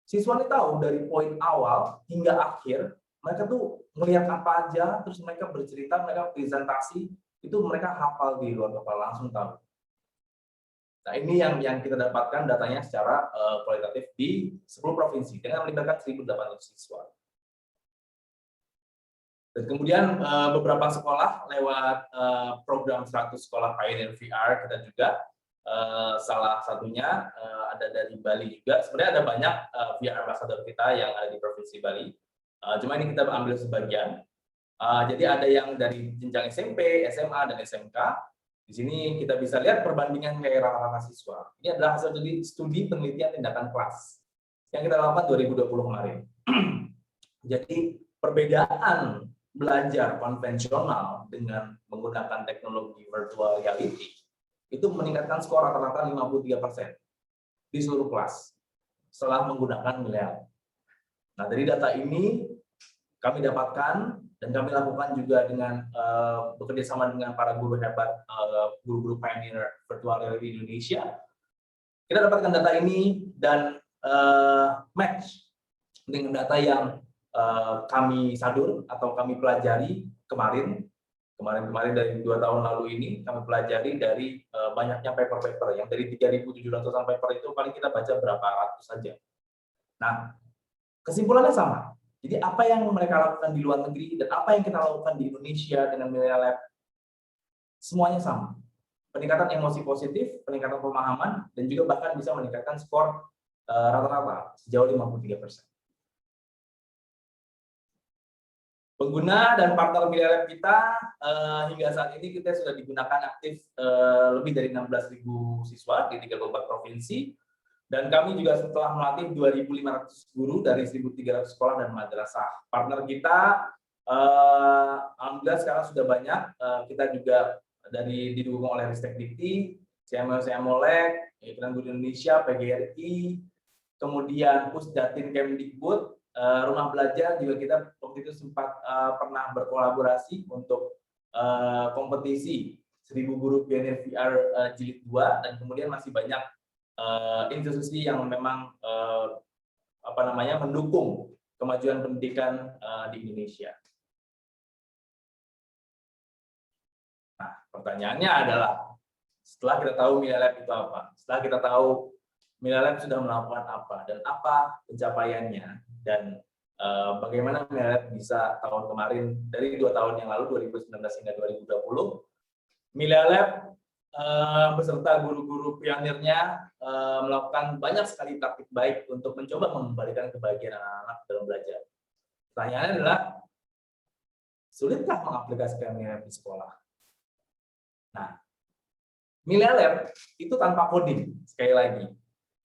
siswa ini tahu dari poin awal hingga akhir, mereka tuh melihat apa aja, terus mereka bercerita, mereka presentasi, itu mereka hafal di luar kepala, langsung tahu. Nah, ini yang kita dapatkan datanya secara kualitatif di 10 provinsi dengan melibatkan 1.800 siswa. Dan kemudian beberapa sekolah lewat program 100 sekolah Pioneer VR kita juga salah satunya ada dari Bali juga. Sebenarnya ada banyak VR ambassador kita yang ada di Provinsi Bali. Cuma ini kita ambil sebagian. Jadi ada yang dari jenjang SMP, SMA, dan SMK. Di sini kita bisa lihat perbandingan nilai rata-rata siswa. Ini adalah hasil dari studi penelitian tindakan kelas yang kita lakukan 2020 kemarin. Jadi perbedaan belajar konvensional dengan menggunakan teknologi virtual reality itu meningkatkan skor rata-rata 53% di seluruh kelas setelah menggunakan MilyaLab. Nah, dari data ini kami dapatkan dan kami lakukan juga dengan bekerja sama dengan para guru hebat, guru-guru pioneer virtual reality Indonesia. Kita dapatkan data ini dan match dengan data yang kami sadur atau kami pelajari kemarin dari 2 tahun lalu ini kami pelajari dari banyaknya paper-paper yang dari 3.700-an paper itu paling kita baca berapa ratus saja. Nah, kesimpulannya sama. Jadi apa yang mereka lakukan di luar negeri dan apa yang kita lakukan di Indonesia dengan MilyaLab, semuanya sama. Peningkatan emosi positif, peningkatan pemahaman, dan juga bahkan bisa meningkatkan skor rata-rata sejauh 53%. Pengguna dan partner MilyaLab kita hingga saat ini kita sudah digunakan aktif lebih dari 16.000 siswa di 34 provinsi. Dan kami juga setelah melatih 2.500 guru dari 1.300 sekolah dan madrasah. Partner kita, alhamdulillah sekarang sudah banyak. Kita juga didukung oleh Ristek Dikti, CMOLEK, Ikatan Guru Indonesia, PGRI, kemudian Pusdatin Kemdikbud, Rumah Belajar juga kita waktu itu sempat pernah berkolaborasi untuk kompetisi 1.000 guru pionir VR jilid 2, dan kemudian masih banyak institusi yang memang mendukung kemajuan pendidikan di Indonesia. Nah, pertanyaannya adalah setelah kita tahu MilyaLab itu apa, setelah kita tahu Melia Lab sudah melakukan apa dan apa pencapaiannya, dan bagaimana Melia Lab bisa tahun kemarin dari 2 tahun yang lalu 2019 hingga 2020 Melia Lab beserta guru-guru pionirnya melakukan banyak sekali praktik baik untuk mencoba mengembalikan kebahagiaan anak-anak dalam belajar. Pertanyaannya adalah, sulitkah mengaplikasikan Melia Lab di sekolah? Nah, Melia Lab itu tanpa coding, sekali lagi.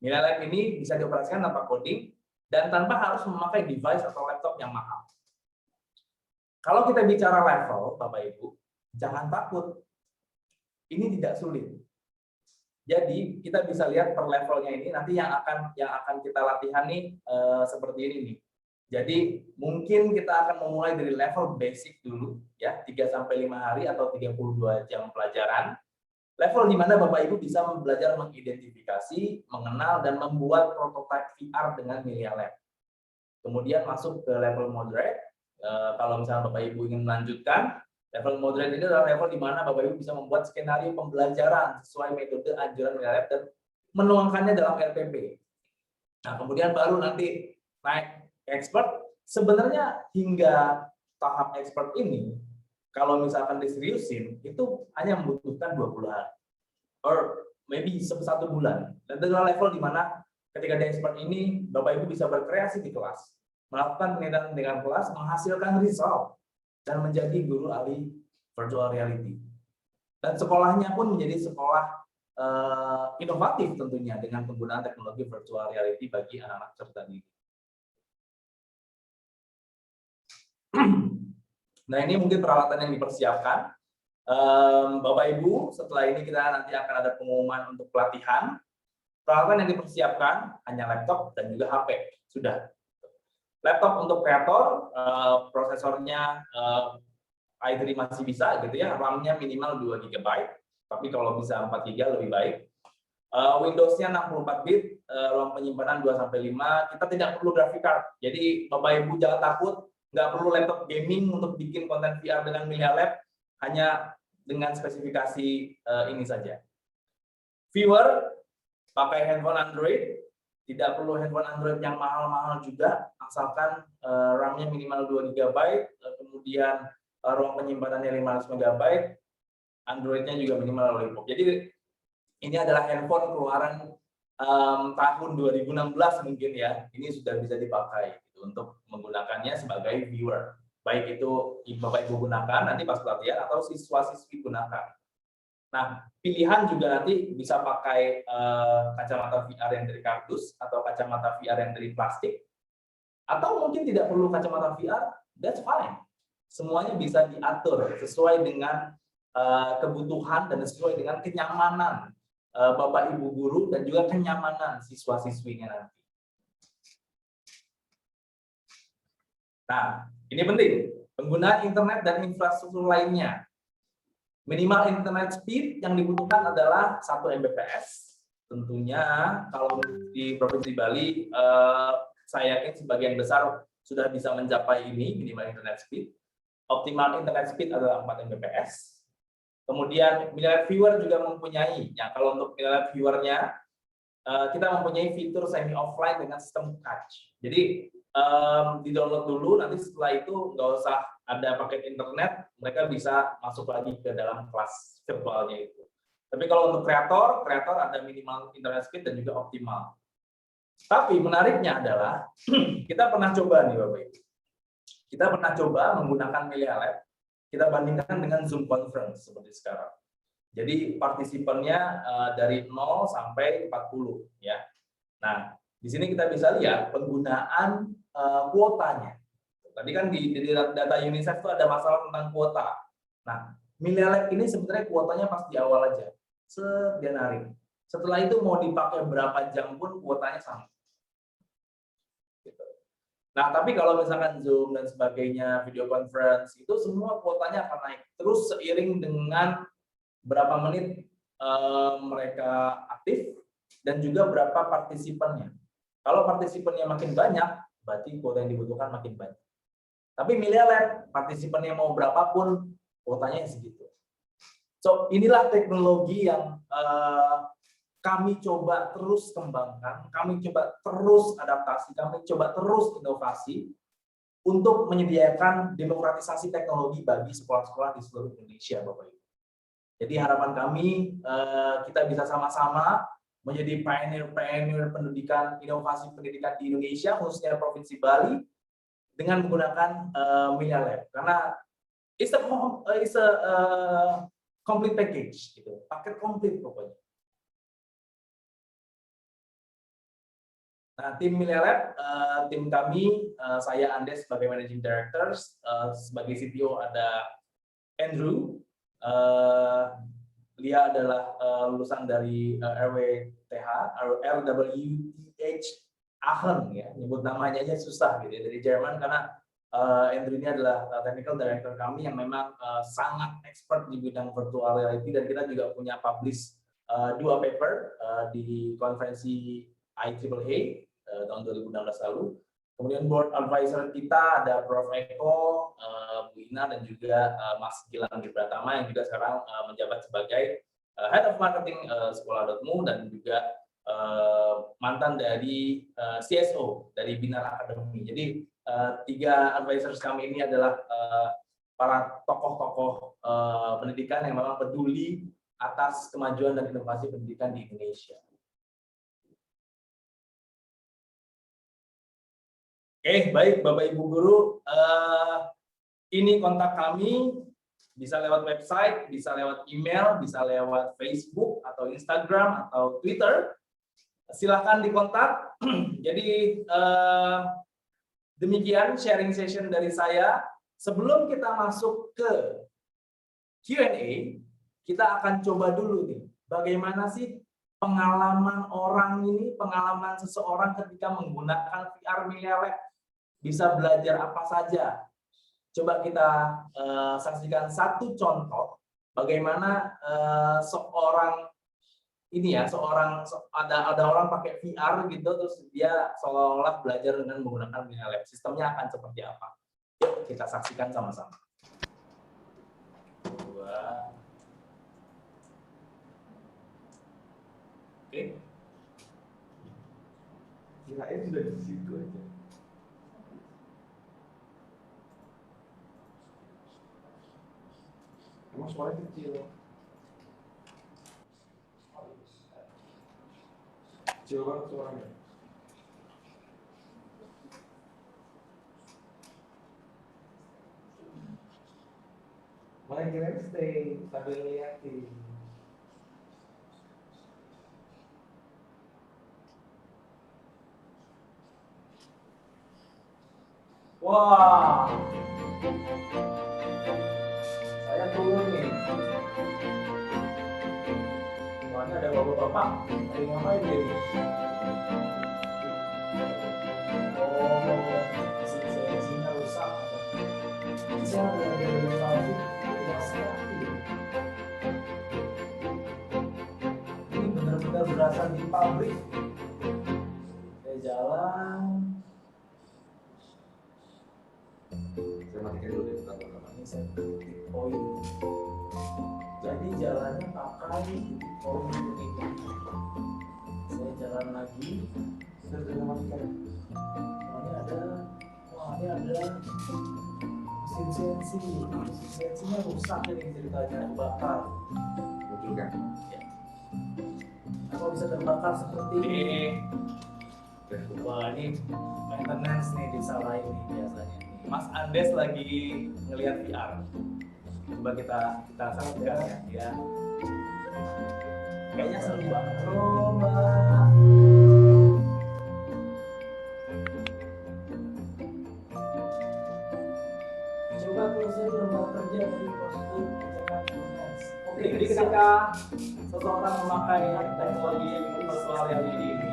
Melia Lab ini bisa dioperasikan tanpa coding dan tanpa harus memakai device atau laptop yang mahal. Kalau kita bicara level, Bapak Ibu, jangan takut. Ini tidak sulit. Jadi kita bisa lihat per levelnya ini, nanti yang akan kita latihan nih seperti ini nih. Jadi mungkin kita akan memulai dari level basic dulu ya, 3-5 hari atau 32 jam pelajaran. Level di mana Bapak Ibu bisa belajar mengidentifikasi, mengenal dan membuat prototipe VR dengan Melia Lab. Kemudian masuk ke level moderate. Kalau misalnya Bapak Ibu ingin melanjutkan, level moderate ini adalah level di mana Bapak Ibu bisa membuat skenario pembelajaran sesuai metode anjuran Melia Lab dan menuangkannya dalam RPP. Nah, kemudian baru nanti naik ke expert. Sebenarnya hingga tahap expert ini, kalau misalkan diseriusin, itu hanya membutuhkan 20 hari. Or maybe 1 bulan. Dan itu adalah level di mana ketika di expert ini, Bapak Ibu bisa berkreasi di kelas, melakukan penelitian dengan kelas, menghasilkan result, dan menjadi guru ahli virtual reality. Dan sekolahnya pun menjadi sekolah inovatif tentunya dengan penggunaan teknologi virtual reality bagi anak-anak peserta didik. Nah, ini mungkin peralatan yang dipersiapkan. Bapak Ibu, setelah ini kita nanti akan ada pengumuman untuk pelatihan. Peralatan yang dipersiapkan hanya laptop dan juga HP. Sudah. Laptop untuk kreator, prosesornya i3 masih bisa gitu ya, RAM-nya minimal 2 GB, tapi kalau bisa 4 GB lebih baik. Windows-nya 64 bit, RAM penyimpanan 2-5, kita tidak perlu graphic card. Jadi Bapak Ibu jangan takut, nggak perlu laptop gaming untuk bikin konten VR dengan Melia Lab, hanya dengan spesifikasi ini saja. Viewer, pakai handphone Android, tidak perlu handphone Android yang mahal-mahal juga, asalkan RAM-nya minimal 2 GB, kemudian ruang penyimpanannya 500 MB, Android-nya juga minimal Lollipop. Jadi ini adalah handphone keluaran tahun 2016 mungkin ya, ini sudah bisa dipakai gitu, untuk menggunakannya sebagai viewer. Baik itu Bapak Ibu gunakan nanti pas pelatihan atau siswa-siswi gunakan. Nah, pilihan juga nanti bisa pakai kacamata VR yang dari kardus atau kacamata VR yang dari plastik, atau mungkin tidak perlu kacamata VR, that's fine. Semuanya bisa diatur sesuai dengan kebutuhan dan sesuai dengan kenyamanan Bapak Ibu guru dan juga kenyamanan siswa-siswinya nanti. Nah, ini penting, penggunaan internet dan infrastruktur lainnya. Minimal internet speed yang dibutuhkan adalah 1 Mbps. Tentunya kalau di Provinsi Bali, saya yakin sebagian besar sudah bisa mencapai ini, minimal internet speed. Optimal internet speed adalah 4 Mbps. Kemudian Melia Lab Viewer juga mempunyai, ya kalau untuk Melia Lab Viewer-nya, kita mempunyai fitur semi offline dengan sistem touch. Jadi di-download dulu, nanti setelah itu nggak usah ada paket internet, mereka bisa masuk lagi ke dalam kelas virtualnya itu. Tapi kalau untuk kreator ada minimal internet speed dan juga optimal. Tapi menariknya adalah, kita pernah coba nih Bapak Ibu. Kita pernah coba menggunakan Melia Lab, kita bandingkan dengan Zoom Conference seperti sekarang. Jadi partisipannya dari 0 sampai 40 ya. Nah, di sini kita bisa lihat penggunaan kuotanya. Tadi kan di data UNICEF itu ada masalah tentang kuota. Nah, Melia Lab ini sebenarnya kuotanya pas di awal aja. Dia narik. Setelah itu mau dipakai berapa jam pun kuotanya sama. Gitu. Nah, tapi kalau misalkan Zoom dan sebagainya, video conference, itu semua kuotanya akan naik. Terus seiring dengan berapa menit mereka aktif dan juga berapa partisipannya. Kalau partisipannya makin banyak, berarti kuota yang dibutuhkan makin banyak. Tapi Melia Lab, partisipannya mau berapapun, kuotanya segitu. So, inilah teknologi yang kami coba terus kembangkan, kami coba terus adaptasi, kami coba terus inovasi untuk menyediakan demokratisasi teknologi bagi sekolah-sekolah di seluruh Indonesia, Bapak Ibu. Jadi harapan kami kita bisa sama-sama menjadi pioneer pendidikan, inovasi pendidikan di Indonesia, khususnya Provinsi Bali, dengan menggunakan Millia Lab. Karena it's a complete package, gitu, paket komplit pokoknya. Nah, tim Millia Lab, tim kami, saya Andes sebagai Managing Director, sebagai CTO ada Andrew, dia adalah lulusan dari RWTH Aachen, ya, nyebut namanya aja susah gitu ya, dari Jerman, karena Andrew ini adalah Technical Director kami yang memang sangat expert di bidang virtual reality, dan kita juga punya publish 2 paper di konferensi IAAA tahun 2016 lalu. Kemudian board advisor kita ada Prof. Eko, Bu Ina, dan juga Mas Gilang Gibratama yang juga sekarang menjabat sebagai Head of Marketing Sekolah.mu, dan juga mantan dari CSO dari Binar Academy. Jadi 3 advisors kami ini adalah para tokoh-tokoh pendidikan yang memang peduli atas kemajuan dan inovasi pendidikan di Indonesia. Oke, baik Bapak Ibu Guru, ini kontak kami, bisa lewat website, bisa lewat email, bisa lewat Facebook atau Instagram atau Twitter. Silahkan dikontak. Jadi demikian sharing session dari saya. Sebelum kita masuk ke Q&A, kita akan coba dulu nih, bagaimana sih pengalaman orang ini, pengalaman seseorang ketika menggunakan VR Millia Lab. Bisa belajar apa saja. Coba kita saksikan satu contoh bagaimana seorang ini ya, ada orang pakai VR gitu, terus dia seolah-olah belajar dengan menggunakan Millia Lab. Sistemnya akan seperti apa? Yuk kita saksikan sama-sama. Oke. Kirain sudah di situ aja. Emang suaranya kecil. Kecil banget suaranya. Malah kira stay sambil liatin. Wah, saya turun nih. Mana ada bapak-bapak? Lagi ngapain dia nih? Oh, mesin-mesinnya rusak. Saya belajar dari pabrik, ini benar-benar berasal di pabrik. Saya jalan. Saya matikan dulu deh, ini saya titik poin. Jadi jalannya pakai titik poin ini. Saya jalan lagi. Sudah matikan. Ini ada mesin CNC. Mesin CNC-nya rusak nih ceritanya, terbakar. Betul kan? Ya. Apa bisa terbakar seperti ini? Wah, ini maintenance nih disalahin nih biasanya. Mas Andes lagi ngelihat VR. Coba kita saksikan ya. Kayaknya seru banget. Coba. Coba kalau saya belum kerja dari prosedur maintenance. Oke, jadi ketika seseorang memakai teknologi virtual reality ini,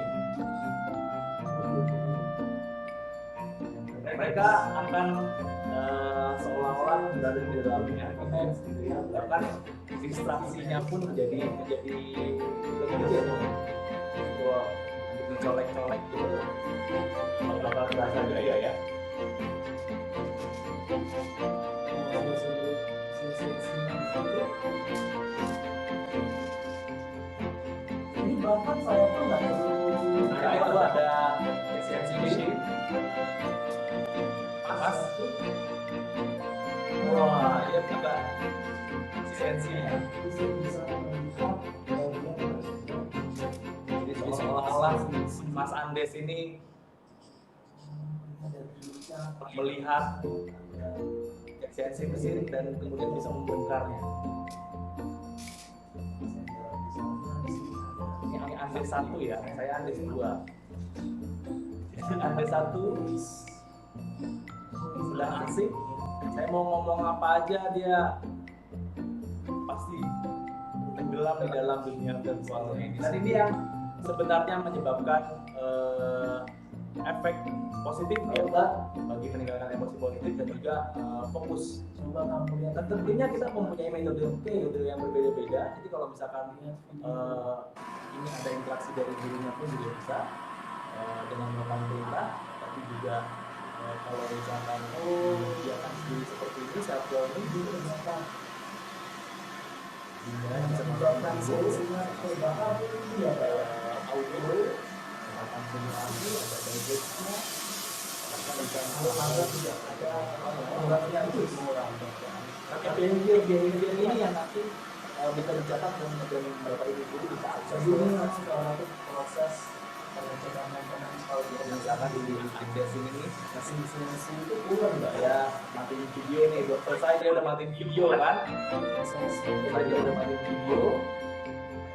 mereka akan seolah-olah berada di dalam environment gitu ya, bahkan distraksinya pun menjadi lebih kecil. Wah, mencolek-colek gitu, bakal terasa gaya ya. Ini bahkan Mas Andes ini melihat esensi mesin dan kemudian bisa membongkarnya. Ini Andes 1 ya, saya Andes 2. Andes 1 sedang asik. Saya mau ngomong apa aja dia pasti tenggelam di dalam dunia virtual ini. Dan ini yang sebenarnya menyebabkan efek positif ya bagi meninggalkan emosi positif dan juga fokus. Dan tentunya kita mempunyai metode yang berbeda-beda. Jadi kalau misalkan ini ada interaksi dari gurunya pun juga bisa dengan melakukan perintah, tapi juga kalau misalkan dia akan sendiri seperti ini self learning bisa menyebabkan solusinya perubahan ya kayak audio akan simulasi ada digestnya akan bisa mengalami tidak ada orangnya itu semua orang tapi behavior ini yang nanti bisa dicatat dan beberapa ibu guru bisa akses ini sekarang itu proses pengecekan maintenance kalau misalkan di Andes ini masih itu kurang nggak ya matiin video nih selesai dia udah matiin video kan selesai dia udah matiin video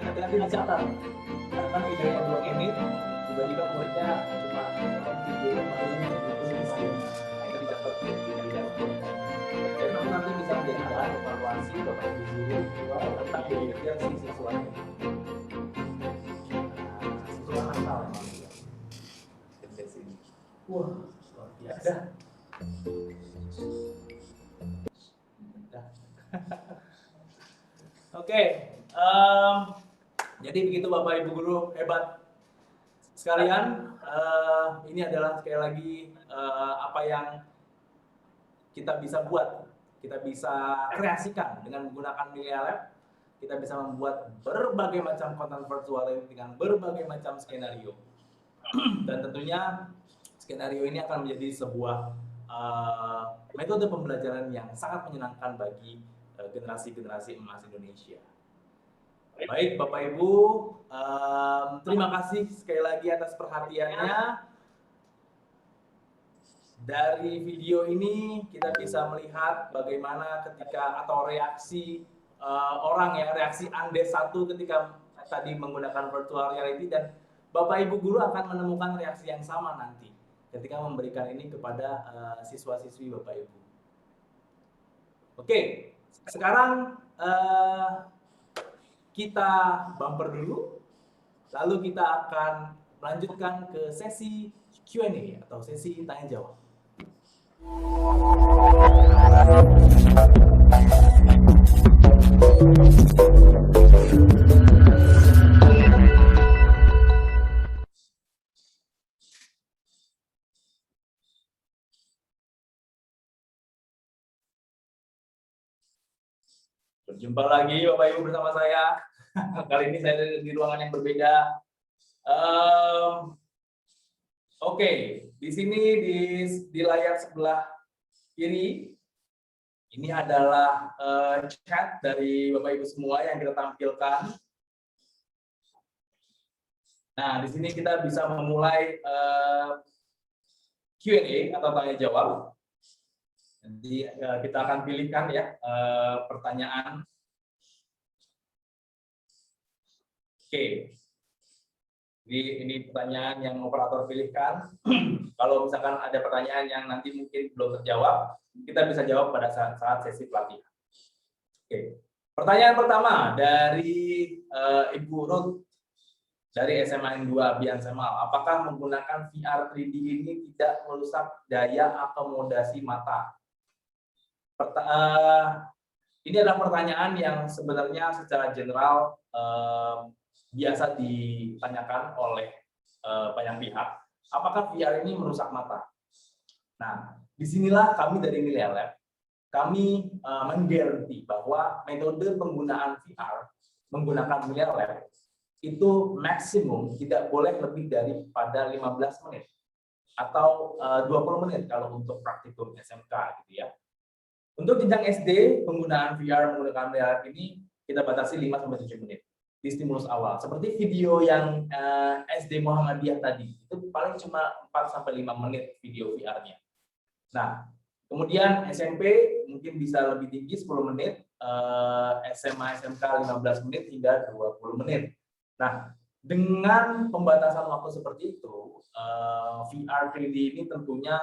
nanti dicatat karena kan videonya 2 menit tiba-tiba muridnya cuma video yang matiin itu dicatat dan kamu nanti bisa menjadi bahan evaluasi bapak ibu guru tentang behavior si siswanya. Wah, luar biasa. Oke, jadi begitu Bapak Ibu Guru hebat sekalian. Ini adalah sekali lagi apa yang kita bisa buat, kita bisa kreasikan dengan menggunakan Melia Lab. Kita bisa membuat berbagai macam konten virtual dengan berbagai macam skenario, dan tentunya skenario ini akan menjadi sebuah metode pembelajaran yang sangat menyenangkan bagi generasi-generasi emas Indonesia. Baik Bapak Ibu, terima kasih sekali lagi atas perhatiannya. Dari video ini kita bisa melihat bagaimana ketika atau reaksi orang ya, reaksi Andes 1 ketika tadi menggunakan virtual reality, dan Bapak Ibu Guru akan menemukan reaksi yang sama nanti ketika memberikan ini kepada siswa-siswi Bapak Ibu. Oke, sekarang kita bumper dulu, lalu kita akan melanjutkan ke sesi Q&A atau sesi tanya jawab. Berjumpa lagi Bapak Ibu bersama saya. Kali ini saya di ruangan yang berbeda. Oke, di sini di layar sebelah kiri ini adalah chat dari Bapak Ibu semua yang kita tampilkan. Nah, di sini kita bisa memulai Q&A atau tanya jawab. Nanti kita akan pilihkan ya pertanyaan. Oke. Jadi ini pertanyaan yang operator pilihkan. Kalau misalkan ada pertanyaan yang nanti mungkin belum terjawab, kita bisa jawab pada saat sesi pelatihan. Oke. Pertanyaan pertama dari Ibu Ruth dari SMA N2 Bian Semal. Apakah menggunakan VR 3D ini tidak merusak daya akomodasi mata? Ini adalah pertanyaan yang sebenarnya secara general biasa ditanyakan oleh banyak pihak. Apakah VR ini merusak mata? Nah, disinilah kami dari Melia Lab, kami menggaranti bahwa metode penggunaan VR menggunakan Melia Lab itu maksimum tidak boleh lebih daripada 15 menit atau 20 menit kalau untuk praktikum SMK gitu ya. Untuk jenjang SD, penggunaan VR menggunakan Melia Lab ini kita batasi 5-7 menit. di stimulus awal. Seperti video yang SD Muhammadiyah tadi, itu paling cuma 4-5 menit video VR-nya. Nah, kemudian SMP mungkin bisa lebih tinggi 10 menit, SMA, SMK 15 menit hingga 20 menit. Nah, dengan pembatasan waktu seperti itu, VR 3D ini tentunya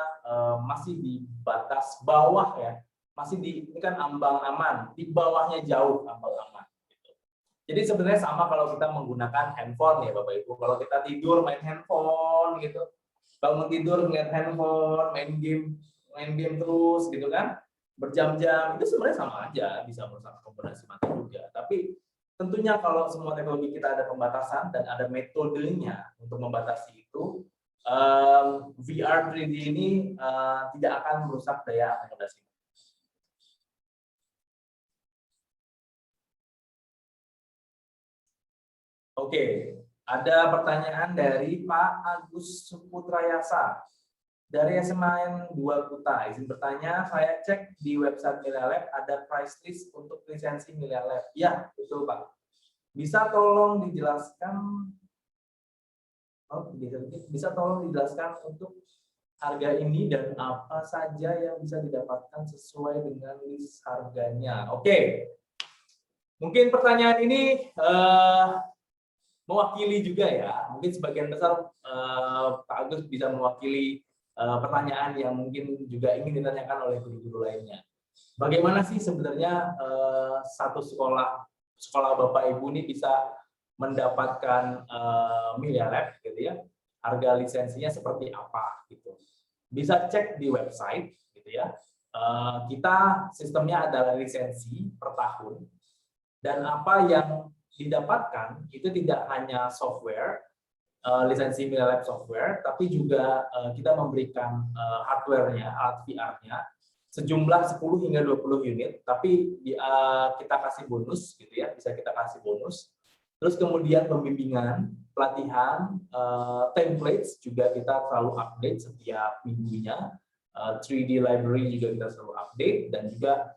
masih di batas bawah ya, masih ini kan ambang aman, di bawahnya jauh ambang aman. Gitu. Jadi sebenarnya sama kalau kita menggunakan handphone ya Bapak Ibu, kalau kita tidur main handphone gitu, bangun tidur ngeliat handphone, main game terus gitu kan, berjam-jam, itu sebenarnya sama aja, bisa merusak komponasi mata juga. Tapi tentunya kalau semua teknologi kita ada pembatasan dan ada metodenya untuk membatasi itu, VR 3D ini tidak akan merusak daya akomodasi. Oke, ada pertanyaan dari Pak Agus Putrayasa dari SMAN 2 Kuta. Izin bertanya, saya cek di website Milea ada price list untuk lisensi Milea Lab. Ya, betul Pak. Bisa tolong dijelaskan? Bisa tolong dijelaskan untuk harga ini dan apa saja yang bisa didapatkan sesuai dengan list harganya. Oke, mungkin pertanyaan ini mewakili juga ya. Mungkin sebagian besar Pak Agus bisa mewakili pertanyaan yang mungkin juga ingin ditanyakan oleh guru-guru lainnya. Bagaimana sih sebenarnya satu sekolah Bapak Ibu ini bisa mendapatkan Milea Lab gitu ya? Harga lisensinya seperti apa gitu. Bisa cek di website gitu ya. Kita sistemnya adalah lisensi per tahun dan apa yang didapatkan itu tidak hanya software, lisensi Milea Lab software, tapi juga kita memberikan hardware-nya, alat VR-nya sejumlah 10 hingga 20 unit, tapi kita kasih bonus gitu ya, bisa kita kasih bonus. Terus kemudian pembimbingan, pelatihan, templates juga kita selalu update setiap minggunya. 3D library juga kita selalu update, dan juga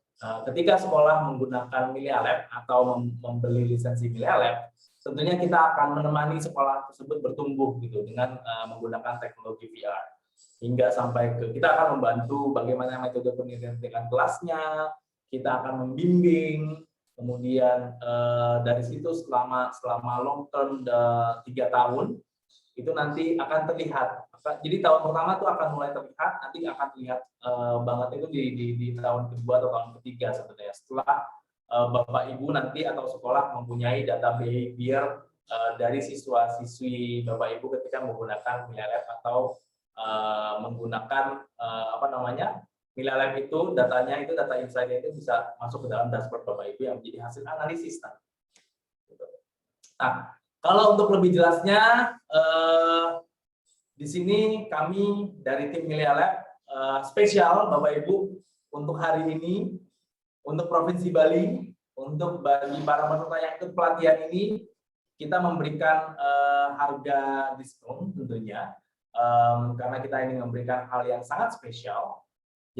ketika sekolah menggunakan Milea Lab atau membeli lisensi Milea Lab, tentunya kita akan menemani sekolah tersebut bertumbuh gitu dengan menggunakan teknologi VR. Hingga sampai ke kita akan membantu bagaimana metode pendidikan kelasnya, kita akan membimbing, kemudian dari situ selama long term 3 tahun itu nanti akan terlihat. Jadi tahun pertama itu akan mulai terlihat, nanti akan terlihat banget itu di tahun kedua atau tahun ketiga sebenarnya, setelah Bapak Ibu nanti atau sekolah mempunyai data behavior dari siswa-siswi Bapak Ibu ketika menggunakan Milea Lab atau menggunakan Milea Lab itu datanya itu data insight-nya itu bisa masuk ke dalam dashboard Bapak Ibu yang menjadi hasil analisis. Nah, kalau untuk lebih jelasnya di sini kami dari tim Milea Lab spesial Bapak Ibu untuk hari ini, untuk Provinsi Bali, untuk bagi para peserta yang ikut pelatihan ini, kita memberikan harga diskon tentunya, karena kita ingin memberikan hal yang sangat spesial.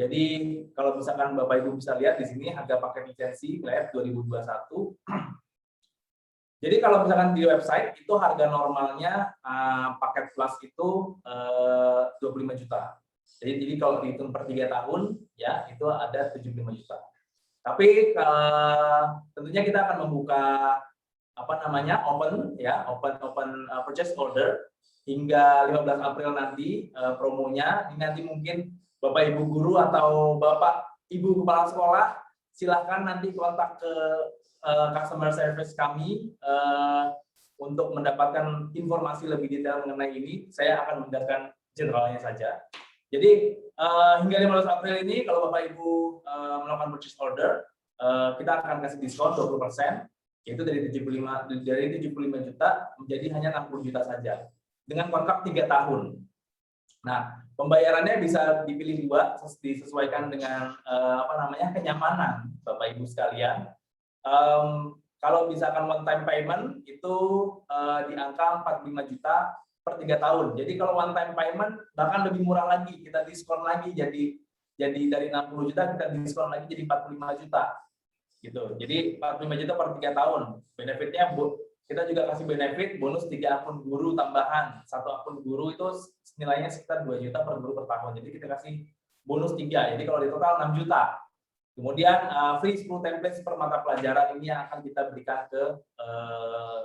Jadi kalau misalkan Bapak Ibu bisa lihat di sini harga paket lisensi Milea 2021. Jadi kalau misalkan di website itu harga normalnya paket plus itu 25 juta. Jadi kalau dihitung per 3 tahun ya itu ada 75 juta. Tapi tentunya kita akan membuka open purchase order hingga 15 April nanti promonya. Ini nanti mungkin Bapak Ibu guru atau Bapak Ibu kepala sekolah silahkan nanti kontak ke customer service kami untuk mendapatkan informasi lebih detail mengenai ini. Saya akan menjelaskan generalnya saja. Jadi hingga 15 April ini kalau Bapak Ibu melakukan purchase order, kita akan kasih diskon 20%, yaitu dari 75 juta menjadi hanya 60 juta saja dengan kontrak 3 tahun. Nah, pembayarannya bisa dipilih 2, disesuaikan dengan kenyamanan Bapak Ibu sekalian. Kalau misalkan one time payment itu di angka 45 juta per 3 tahun. Jadi kalau one time payment bahkan lebih murah lagi, kita diskon lagi jadi dari 60 juta kita diskon lagi jadi 45 juta. Gitu. Jadi 45 juta per 3 tahun. Benefitnya kita juga kasih benefit bonus 3 akun guru tambahan. 1 akun guru itu nilainya sekitar 2 juta per guru per tahun. Jadi kita kasih bonus 3. Jadi kalau di total 6 juta. Kemudian free 10 template per mata pelajaran ini yang akan kita berikan ke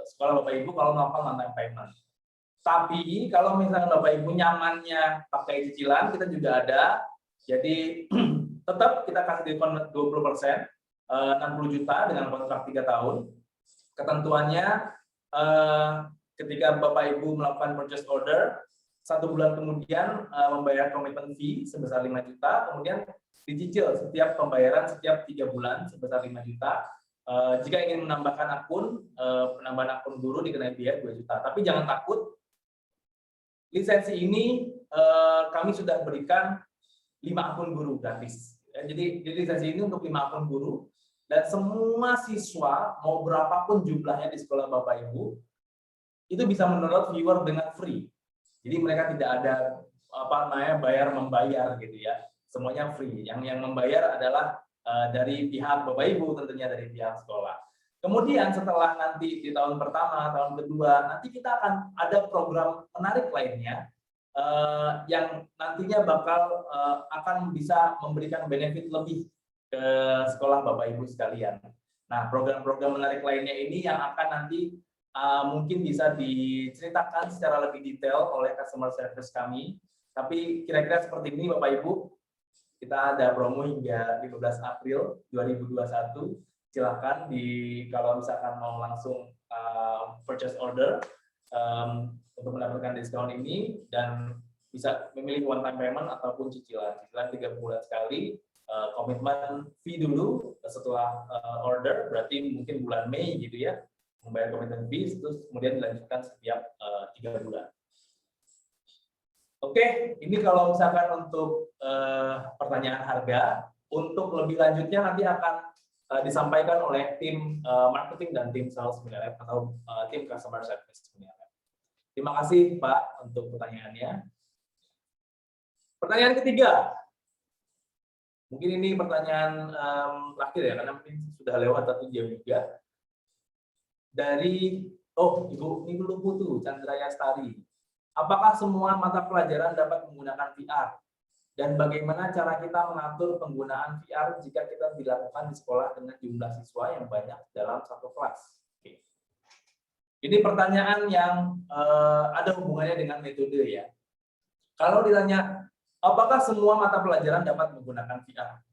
sekolah Bapak Ibu kalau melakukan one-time payment. Tapi kalau misalnya Bapak Ibu nyamannya pakai cicilan, kita juga ada. Jadi tetap kita kasih diskon 20%, 60 juta dengan kontrak 3 tahun. Ketentuannya ketika Bapak Ibu melakukan purchase order, 1 bulan kemudian membayar commitment fee sebesar 5 juta, kemudian dicicil setiap pembayaran setiap 3 bulan sebesar 5 juta. Jika ingin menambahkan akun, penambahan akun guru dikenai biaya 2 juta. Tapi jangan takut, lisensi ini kami sudah berikan 5 akun guru gratis. Jadi lisensi ini untuk 5 akun guru, dan semua siswa mau berapapun jumlahnya di sekolah Bapak Ibu itu bisa mendownload viewer dengan free. Jadi mereka tidak ada bayar membayar gitu ya. Semuanya free. Yang membayar adalah dari pihak Bapak Ibu, tentunya dari pihak sekolah. Kemudian setelah nanti di tahun pertama, tahun kedua, nanti kita akan ada program menarik lainnya yang nantinya bakal akan bisa memberikan benefit lebih ke sekolah Bapak Ibu sekalian. Nah, program-program menarik lainnya ini yang akan nanti mungkin bisa diceritakan secara lebih detail oleh customer service kami. Tapi kira-kira seperti ini Bapak Ibu, kita ada promo hingga 15 April 2021. Silakan kalau misalkan mau langsung purchase order untuk mendapatkan diskon ini, dan bisa memilih one time payment ataupun cicilan 3 bulan sekali. Komitmen fee dulu setelah order, berarti mungkin bulan Mei gitu ya, membayar komitmen fee, terus kemudian dilanjutkan setiap 3 bulan. Oke, ini kalau misalkan untuk pertanyaan harga. Untuk lebih lanjutnya nanti akan disampaikan oleh tim marketing dan tim sales Unilever atau tim customer service Unilever. Terima kasih Pak untuk pertanyaannya. Pertanyaan ketiga. Mungkin ini pertanyaan terakhir ya, karena mungkin sudah lewat 1 jam juga. Dari, Ibu ini belum putu, Chandra Yastari. Apakah semua mata pelajaran dapat menggunakan VR? Dan bagaimana cara kita mengatur penggunaan VR jika kita dilakukan di sekolah dengan jumlah siswa yang banyak dalam satu kelas? Oke. Ini pertanyaan yang ada hubungannya dengan metode ya. Kalau ditanya, apakah semua mata pelajaran dapat menggunakan VR?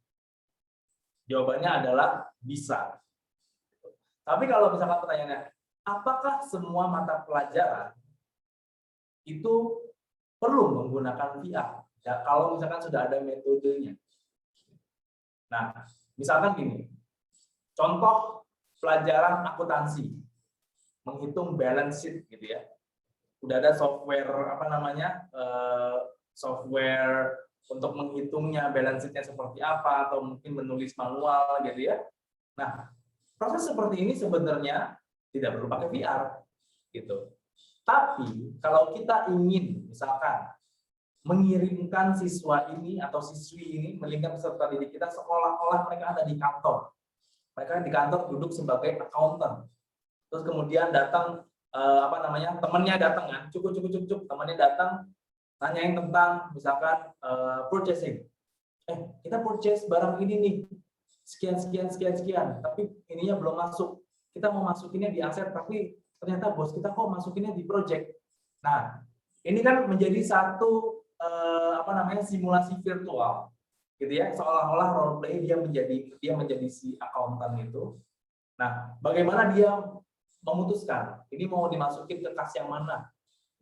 Jawabannya adalah bisa. Tapi kalau misalkan pertanyaannya, apakah semua mata pelajaran itu perlu menggunakan VR? Ya, kalau misalkan sudah ada metodenya. Nah, misalkan gini, contoh pelajaran akuntansi, menghitung balance sheet gitu ya. Udah ada software software untuk menghitungnya, balance sheet-nya seperti apa, atau mungkin menulis manual gitu ya. Nah, proses seperti ini sebenarnya tidak perlu pakai VR gitu. Tapi kalau kita ingin misalkan mengirimkan siswa ini atau siswi ini, mengirimkan peserta didik kita seolah-olah mereka ada di kantor. Mereka di kantor duduk sebagai accountant. Terus kemudian datang temannya datang kan, cukup temannya datang nanyain tentang misalkan purchasing. Kita purchase barang ini nih. Sekian, tapi ininya belum masuk. Kita mau masukinnya di aset, tapi ternyata bos kita kok masukinnya di project. Nah, ini kan menjadi satu simulasi virtual gitu ya, seolah-olah role play dia menjadi si akuntan itu. Nah, bagaimana dia memutuskan ini mau dimasukin ke kas yang mana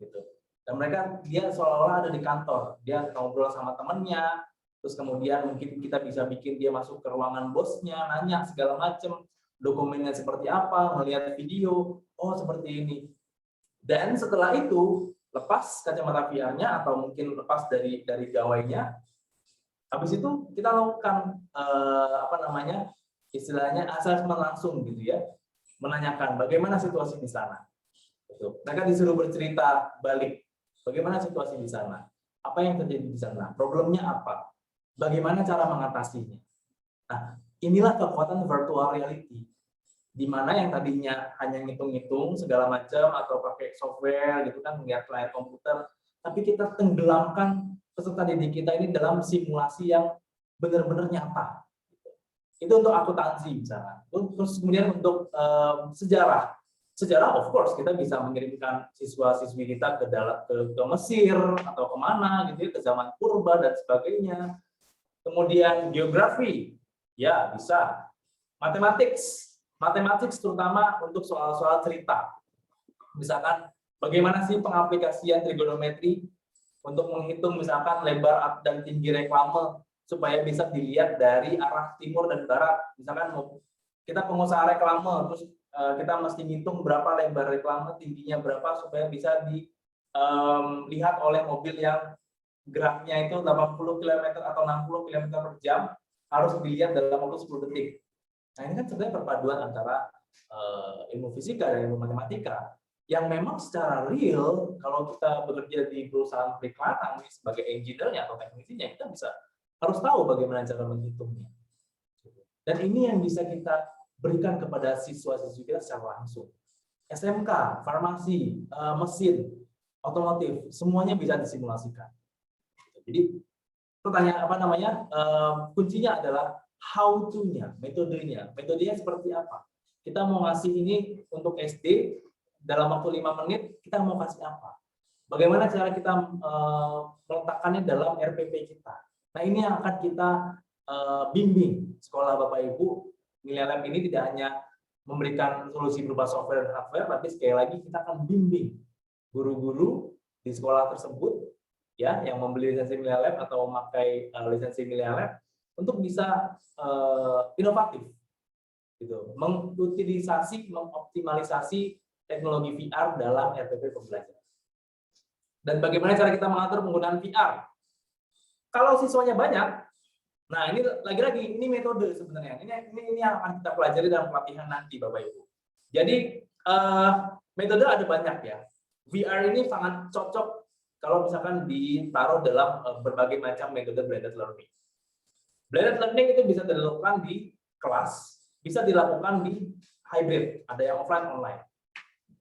gitu. Dan dia seolah-olah ada di kantor, dia ngobrol sama temennya, terus kemudian mungkin kita bisa bikin dia masuk ke ruangan bosnya, nanya segala macam, dokumennya seperti apa, melihat video, seperti ini. Dan setelah itu lepas kacamata VR-nya atau mungkin lepas dari gawainya, habis itu kita lakukan istilahnya assessment langsung gitu ya, menanyakan bagaimana situasi di sana. Mereka disuruh bercerita balik, bagaimana situasi di sana, apa yang terjadi di sana, problemnya apa, bagaimana cara mengatasinya. Nah, inilah kekuatan virtual reality. di mana yang tadinya hanya ngitung-ngitung segala macam atau pakai software gitu kan, melihat layar komputer, tapi kita tenggelamkan peserta didik kita ini dalam simulasi yang benar-benar nyata. Itu untuk akuntansi misalnya. Terus kemudian untuk sejarah, of course kita bisa mengirimkan siswa-siswi kita ke Mesir atau kemana gitu ya, ke zaman purba dan sebagainya. Kemudian geografi, ya bisa. Matematik terutama untuk soal-soal cerita. Misalkan bagaimana sih pengaplikasian trigonometri untuk menghitung misalkan lebar dan tinggi reklame supaya bisa dilihat dari arah timur dan barat. Misalkan kita pengusaha reklame, terus kita mesti ngitung berapa lebar reklame, tingginya berapa supaya bisa dilihat oleh mobil yang geraknya itu 80 km atau 60 km per jam, harus dilihat dalam waktu 10 detik. Nah, ini kan sebenarnya perpaduan antara ilmu fisika dan ilmu matematika yang memang secara real kalau kita bekerja di perusahaan periklanan sebagai engineer-nya atau teknisinya, kita harus tahu bagaimana cara menghitungnya. Dan ini yang bisa kita berikan kepada siswa-siswi kita secara langsung. SMK, farmasi, mesin, otomotif, semuanya bisa disimulasikan. Jadi pertanyaan kuncinya adalah how to-nya, metodenya seperti apa. Kita mau ngasih ini untuk SD dalam waktu 5 menit, kita mau kasih apa? Bagaimana cara kita meletakkannya dalam RPP kita? Nah, ini yang akan kita bimbing sekolah Bapak Ibu. Millennium ini tidak hanya memberikan solusi berupa software dan hardware, tapi sekali lagi kita akan bimbing guru-guru di sekolah tersebut ya yang membeli lisensi Millennium atau memakai lisensi Millennium untuk bisa inovatif, gitu, mengoptimalisasi teknologi VR dalam RPP pembelajaran. Dan bagaimana cara kita mengatur penggunaan VR? Kalau siswanya banyak, nah ini lagi-lagi ini metode sebenarnya. Ini yang akan kita pelajari dalam pelatihan nanti, Bapak Ibu. Jadi metode ada banyak ya. VR ini sangat cocok kalau misalkan ditaruh dalam berbagai macam metode blended learning. Blended learning itu bisa dilakukan di kelas, bisa dilakukan di hybrid, ada yang offline online.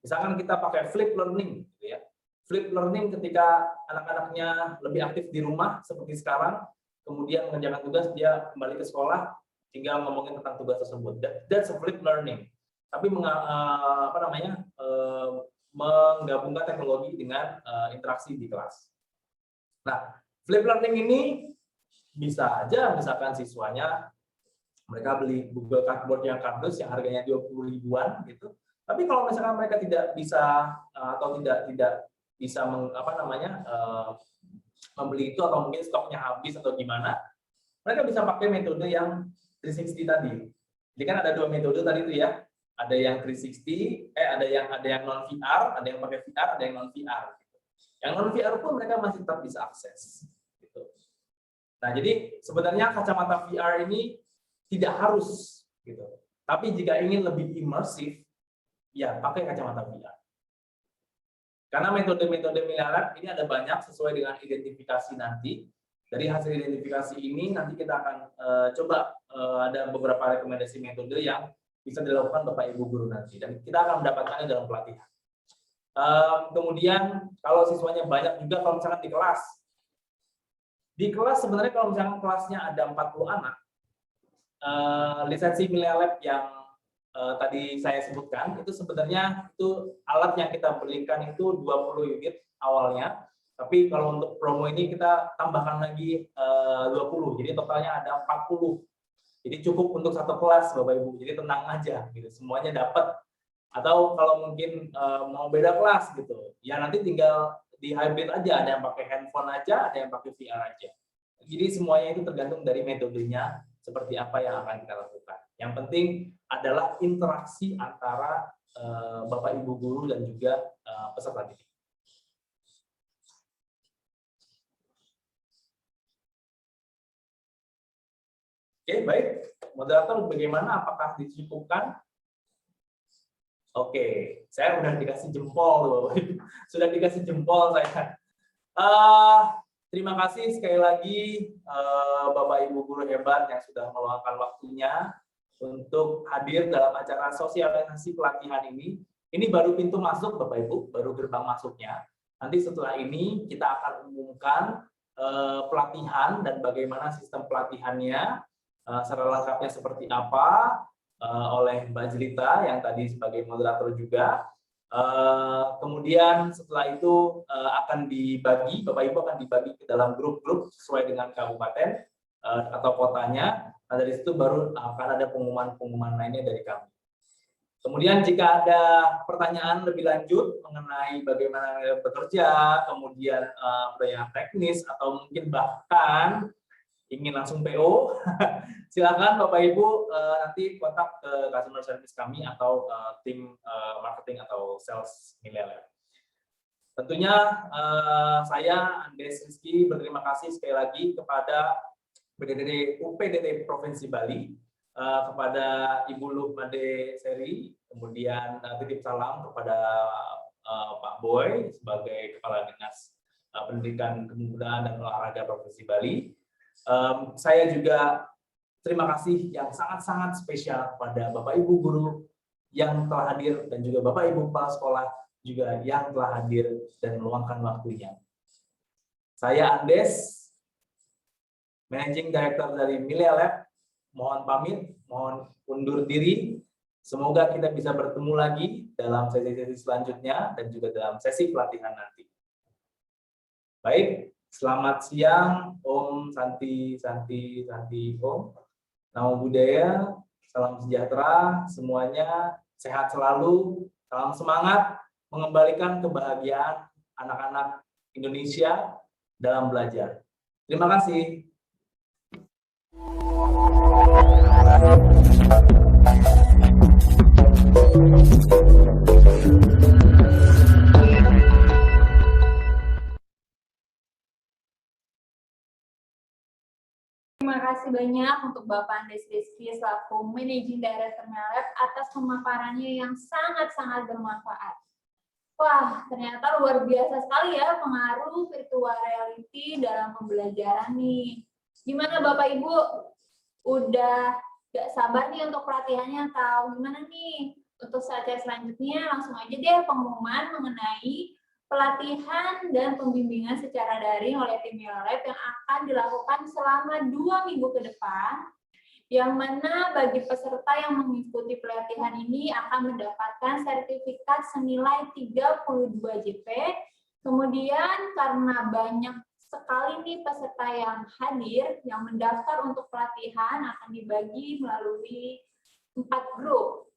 Misalkan kita pakai flip learning, gitu ya. Flip learning ketika anak-anaknya lebih aktif di rumah seperti sekarang, kemudian mengerjakan tugas, dia kembali ke sekolah, tinggal ngomongin tentang tugas tersebut. That's a flip learning. Tapi menggabungkan teknologi dengan interaksi di kelas. Nah, flip learning ini bisa aja misalkan siswanya mereka beli Google Cardboard yang kardus yang harganya 20 ribuan gitu. Tapi kalau misalkan mereka tidak bisa atau tidak bisa membeli itu atau mungkin stoknya habis atau gimana, mereka bisa pakai metode yang 360 tadi. Jadi kan ada 2 metode tadi itu ya. Ada yang 360, ada yang non VR, ada yang pakai VR, ada yang non VR. Yang non VR pun mereka masih tetap bisa akses. Gitu. Nah, jadi sebenarnya kacamata VR ini tidak harus, gitu. Tapi jika ingin lebih imersif, ya pakai kacamata VR. Karena metode-metode Millennium ini ada banyak sesuai dengan identifikasi nanti. Dari hasil identifikasi ini nanti kita akan coba ada beberapa rekomendasi metode yang bisa dilakukan Bapak Ibu guru nanti, dan kita akan mendapatkannya dalam pelatihan. Kemudian kalau siswanya banyak juga, kalau misalkan di kelas sebenarnya kalau misalkan kelasnya ada 40 anak, lisensi Millennium yang tadi saya sebutkan itu sebenarnya itu alat yang kita belikan itu 20 unit awalnya, tapi kalau untuk promo ini kita tambahkan lagi 20, jadi totalnya ada 40. Jadi cukup untuk satu kelas, Bapak Ibu. Jadi tenang aja, gitu. Semuanya dapat. Atau kalau mungkin mau beda kelas, gitu, ya nanti tinggal di hybrid aja. Ada yang pakai handphone aja, ada yang pakai VR aja. Jadi semuanya itu tergantung dari metodenya seperti apa yang akan kita lakukan. Yang penting adalah interaksi antara Bapak Ibu guru dan juga peserta didik. Oke, baik. Moderator, bagaimana? Apakah dicukupkan? Oke, saya udah dikasih jempol, sudah dikasih jempol saya. Terima kasih sekali lagi Bapak Ibu guru hebat yang sudah meluangkan waktunya untuk hadir dalam acara sosialisasi pelatihan ini. Ini baru pintu masuk Bapak Ibu, baru gerbang masuknya. Nanti setelah ini kita akan umumkan pelatihan dan bagaimana sistem pelatihannya, secara lengkapnya seperti apa, oleh Mbak Jelita yang tadi sebagai moderator juga. Kemudian setelah itu akan dibagi, Bapak Ibu akan dibagi ke dalam grup-grup sesuai dengan kabupaten atau kotanya. Nah, dari situ baru akan ada pengumuman-pengumuman lainnya dari kami. Kemudian jika ada pertanyaan lebih lanjut mengenai bagaimana bekerja, kemudian pertanyaan teknis, atau mungkin bahkan ingin langsung PO, silakan Bapak Ibu nanti kontak ke customer service kami atau tim marketing atau sales Milea. Tentunya saya Andes Rizky berterima kasih sekali lagi kepada UPDT Provinsi Bali, kepada Ibu Lukmade Seri, kemudian titip salam kepada Pak Boy sebagai Kepala Dinas Pendidikan Kepemudaan dan Olahraga Provinsi Bali. Saya juga terima kasih yang sangat-sangat spesial pada Bapak Ibu guru yang telah hadir dan juga Bapak Ibu kepala sekolah juga yang telah hadir dan meluangkan waktunya. Saya Andes, Managing Director dari Milea Lab, mohon pamit, mohon undur diri. Semoga kita bisa bertemu lagi dalam sesi-sesi selanjutnya dan juga dalam sesi pelatihan nanti. Baik, selamat siang, Om Santi Om. Namo Buddhaya, salam sejahtera, semuanya sehat selalu, salam semangat, mengembalikan kebahagiaan anak-anak Indonesia dalam belajar. Terima kasih. Terima kasih banyak untuk Bapak Andes Rizky selaku Managing Director Milea Lab atas pemaparannya yang sangat-sangat bermanfaat. Wah, ternyata luar biasa sekali ya pengaruh virtual reality dalam pembelajaran nih. Gimana Bapak Ibu? Udah gak sabar nih untuk pelatihannya atau gimana nih? Untuk saat selanjutnya langsung aja deh pengumuman mengenai pelatihan dan pembimbingan secara daring oleh tim Milea Lab yang akan dilakukan selama 2 minggu ke depan, yang mana bagi peserta yang mengikuti pelatihan ini akan mendapatkan sertifikat senilai 32 JP. Kemudian karena banyak sekali nih peserta yang hadir, yang mendaftar untuk pelatihan akan dibagi melalui 4 grup.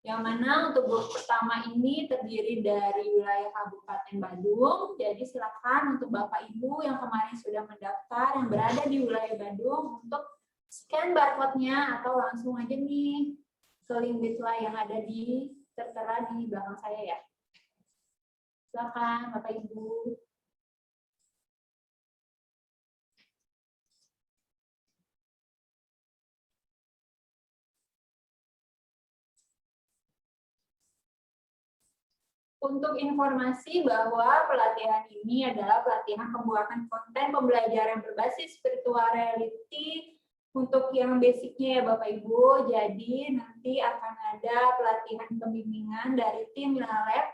Yang mana untuk grup pertama ini terdiri dari wilayah Kabupaten Badung. Jadi silakan untuk Bapak Ibu yang kemarin sudah mendaftar yang berada di wilayah Badung untuk scan barcode-nya atau langsung aja nih ke link Bitly yang ada di tertera di belakang saya ya. Silakan Bapak Ibu. Untuk informasi bahwa pelatihan ini adalah pelatihan pembuatan konten pembelajaran berbasis virtual reality untuk yang basicnya ya Bapak Ibu. Jadi nanti akan ada pelatihan pembimbingan dari tim Milea Lab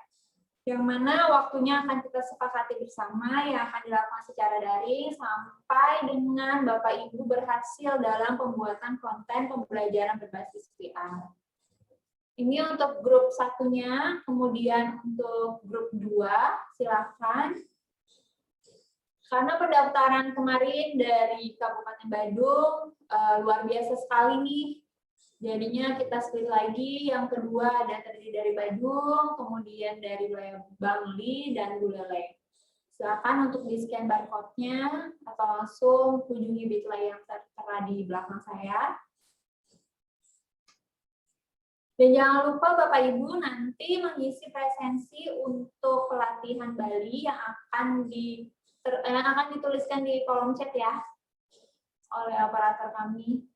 yang mana waktunya akan kita sepakati bersama yang akan dilakukan secara daring sampai dengan Bapak Ibu berhasil dalam pembuatan konten pembelajaran berbasis VR. Ini untuk grup satunya, kemudian untuk grup 2, silakan. Karena pendaftaran kemarin dari Kabupaten Badung luar biasa sekali nih. Jadinya kita split lagi, yang kedua ada terdiri dari Badung, kemudian dari wilayah Bangli dan Buleleng. Silakan untuk di-scan barcode-nya atau langsung kunjungi Bitly yang tertera di belakang saya. Dan jangan lupa Bapak Ibu nanti mengisi presensi untuk pelatihan Bali yang akan dituliskan di kolom chat ya oleh operator kami.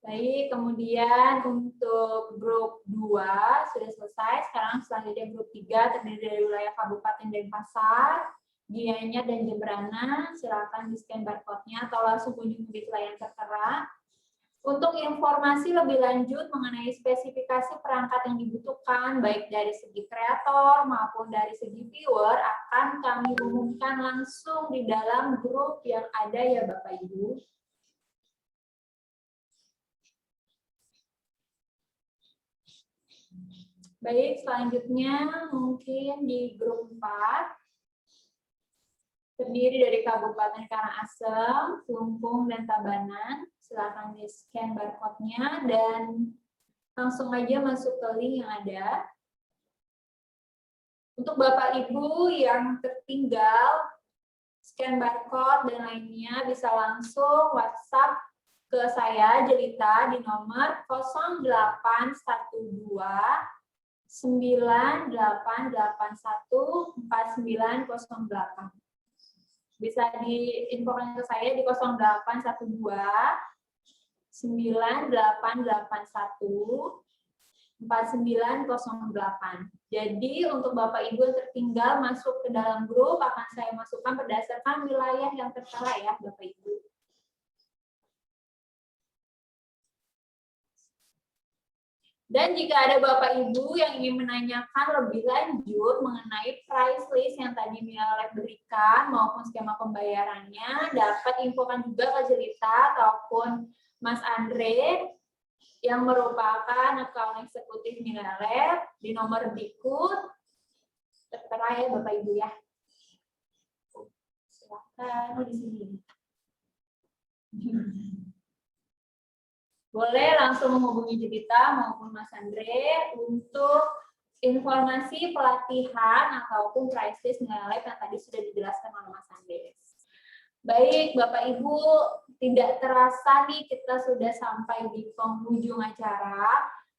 Baik, kemudian untuk grup 2 sudah selesai. Sekarang selanjutnya grup 3 terdiri dari wilayah Kabupaten Denpasar. Gianyar dan Jembrana, silakan di-scan barcode-nya atau langsung kunjungi di layar tertera. Untuk informasi lebih lanjut mengenai spesifikasi perangkat yang dibutuhkan, baik dari segi kreator maupun dari segi viewer, akan kami umumkan langsung di dalam grup yang ada ya Bapak Ibu. Baik, selanjutnya mungkin di grup 4. Terdiri dari Kabupaten Karangasem, Kelungkung, dan Tabanan. Silakan di-scan barcode-nya dan langsung aja masuk ke link yang ada. Untuk Bapak Ibu yang tertinggal, scan barcode dan lainnya bisa langsung WhatsApp ke saya, Jelita, di nomor 0812 9881 4908. Bisa diinfokan ke saya di 0812 9881 4908. Jadi untuk Bapak Ibu yang tertinggal masuk ke dalam grup akan saya masukkan berdasarkan wilayah yang tertera ya Bapak Ibu. Dan jika ada Bapak Ibu yang ingin menanyakan lebih lanjut mengenai price list yang tadi Mila Lab berikan maupun skema pembayarannya, dapat infokan juga ke Jelita ataupun Mas Andre yang merupakan account eksekutif Mila Lab di nomor berikut tertera ya Bapak Ibu ya. Silakan di sini. Boleh langsung menghubungi Jelita maupun Mas Andre untuk informasi pelatihan ataupun price list Mila Lab yang tadi sudah dijelaskan oleh Mas Andre. Baik, Bapak Ibu, tidak terasa nih kita sudah sampai di penghujung acara.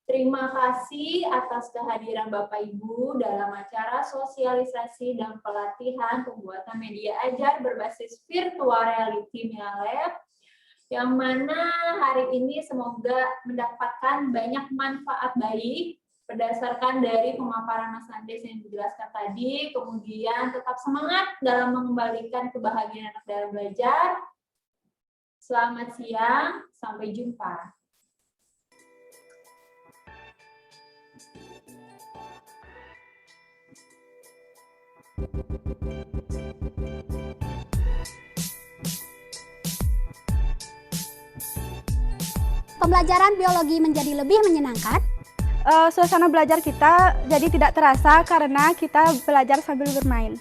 Terima kasih atas kehadiran Bapak Ibu dalam acara sosialisasi dan pelatihan pembuatan media ajar berbasis virtual reality Mila Lab, yang mana hari ini semoga mendapatkan banyak manfaat baik berdasarkan dari pemaparan Mas Andes yang dijelaskan tadi. Kemudian tetap semangat dalam mengembalikan kebahagiaan anak dalam belajar. Selamat siang, sampai jumpa. Pembelajaran biologi menjadi lebih menyenangkan. Suasana belajar kita jadi tidak terasa karena kita belajar sambil bermain.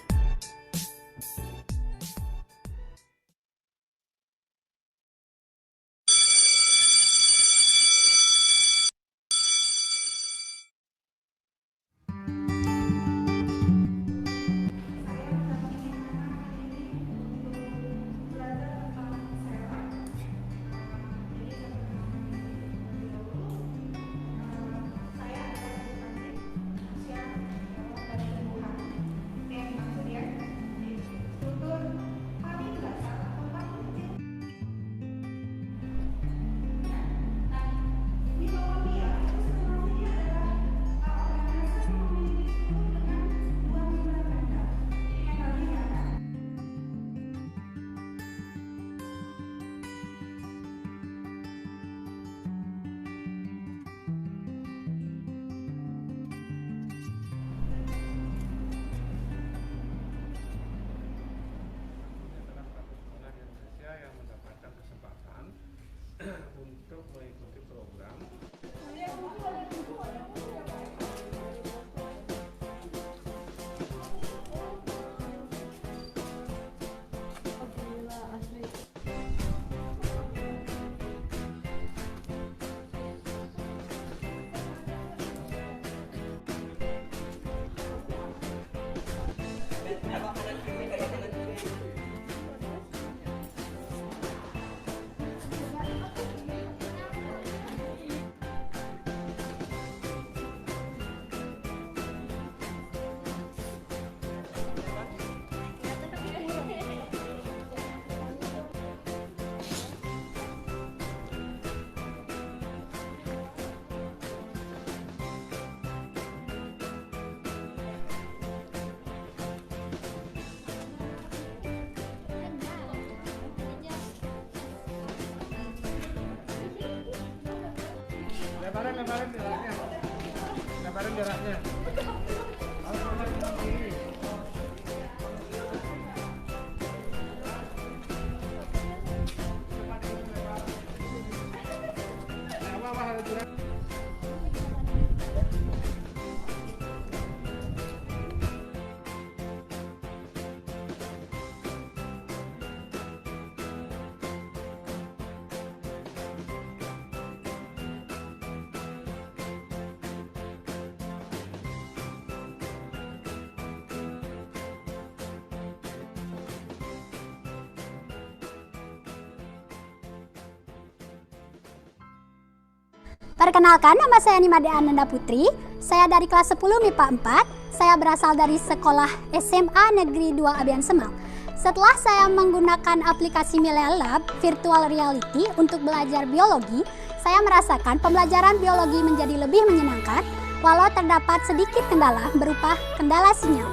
Perkenalkan, nama saya Nimade Ananda Putri. Saya dari kelas 10 MIPA 4. Saya berasal dari sekolah SMA Negeri 2 Abian Semal. Setelah saya menggunakan aplikasi Milea Lab Virtual Reality untuk belajar biologi, saya merasakan pembelajaran biologi menjadi lebih menyenangkan walau terdapat sedikit kendala berupa kendala sinyal.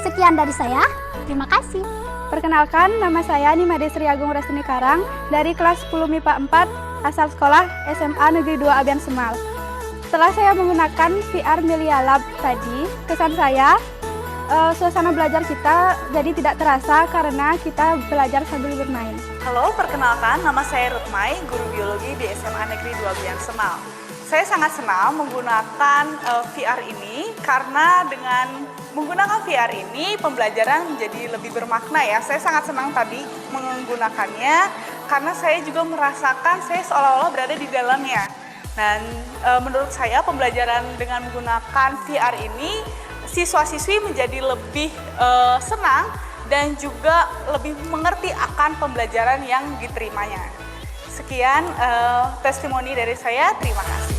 Sekian dari saya, terima kasih. Perkenalkan, nama saya Nimade Sri Agung Rastini Karang dari kelas 10 MIPA 4 asal sekolah SMA Negeri 2 Abian Semal. Setelah saya menggunakan VR Milea Lab tadi, kesan saya suasana belajar kita jadi tidak terasa karena kita belajar sambil bermain. Halo, perkenalkan, nama saya Rutmai, guru biologi di SMA Negeri 2 Abian Semal. Saya sangat senang menggunakan VR ini karena dengan menggunakan VR ini pembelajaran menjadi lebih bermakna ya. Saya sangat senang tadi menggunakannya karena saya juga merasakan saya seolah-olah berada di dalamnya. Dan menurut saya pembelajaran dengan menggunakan VR ini siswa-siswi menjadi lebih senang dan juga lebih mengerti akan pembelajaran yang diterimanya. Sekian testimoni dari saya, terima kasih.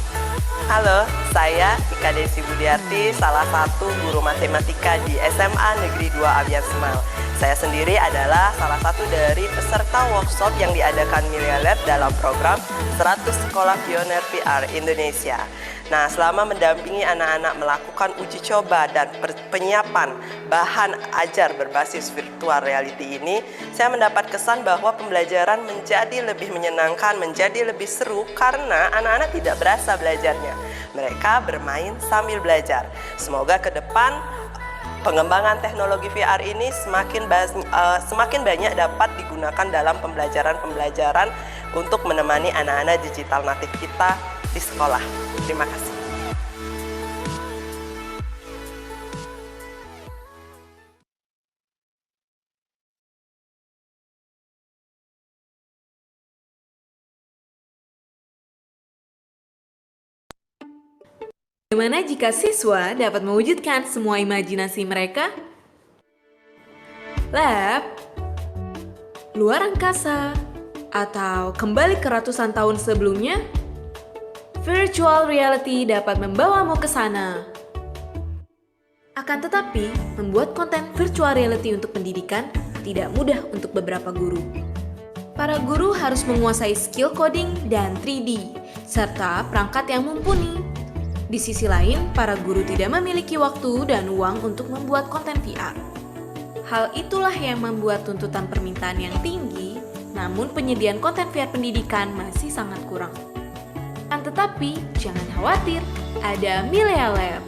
Halo, saya Ika Desi Budiarti, salah satu guru matematika di SMA Negeri 2 Abian Semal. Saya sendiri adalah salah satu dari peserta workshop yang diadakan Milea Lab dalam program 100 Sekolah Pioner VR Indonesia. Nah, selama mendampingi anak-anak melakukan uji coba dan penyiapan bahan ajar berbasis virtual reality ini, saya mendapat kesan bahwa pembelajaran menjadi lebih menyenangkan, menjadi lebih seru karena anak-anak tidak berasa belajarnya. Mereka bermain sambil belajar. Semoga ke depan pengembangan teknologi VR ini semakin banyak dapat digunakan dalam pembelajaran-pembelajaran untuk menemani anak-anak digital natif kita di sekolah. Terima kasih. Bagaimana jika siswa dapat mewujudkan semua imajinasi mereka? Lab, luar angkasa, atau kembali ke ratusan tahun sebelumnya? Virtual reality dapat membawamu ke sana. Akan tetapi, membuat konten virtual reality untuk pendidikan tidak mudah untuk beberapa guru. Para guru harus menguasai skill coding dan 3D, serta perangkat yang mumpuni. Di sisi lain, para guru tidak memiliki waktu dan uang untuk membuat konten VR. Hal itulah yang membuat tuntutan permintaan yang tinggi, namun penyediaan konten VR pendidikan masih sangat kurang. Tetapi, jangan khawatir, ada Milea Lab.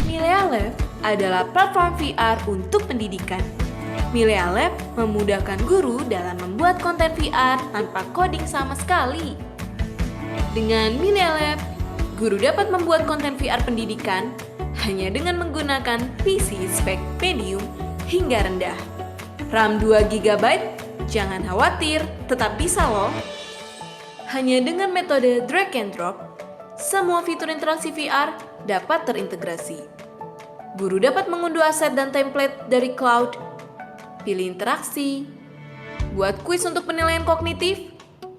Milea Lab adalah platform VR untuk pendidikan. Milea Lab memudahkan guru dalam membuat konten VR tanpa coding sama sekali. Dengan Milea Lab, guru dapat membuat konten VR pendidikan hanya dengan menggunakan PC spek medium hingga rendah. RAM 2 GB? Jangan khawatir, tetap bisa loh. Hanya dengan metode drag and drop, semua fitur interaksi VR dapat terintegrasi. Guru dapat mengunduh aset dan template dari cloud, pilih interaksi, buat kuis untuk penilaian kognitif,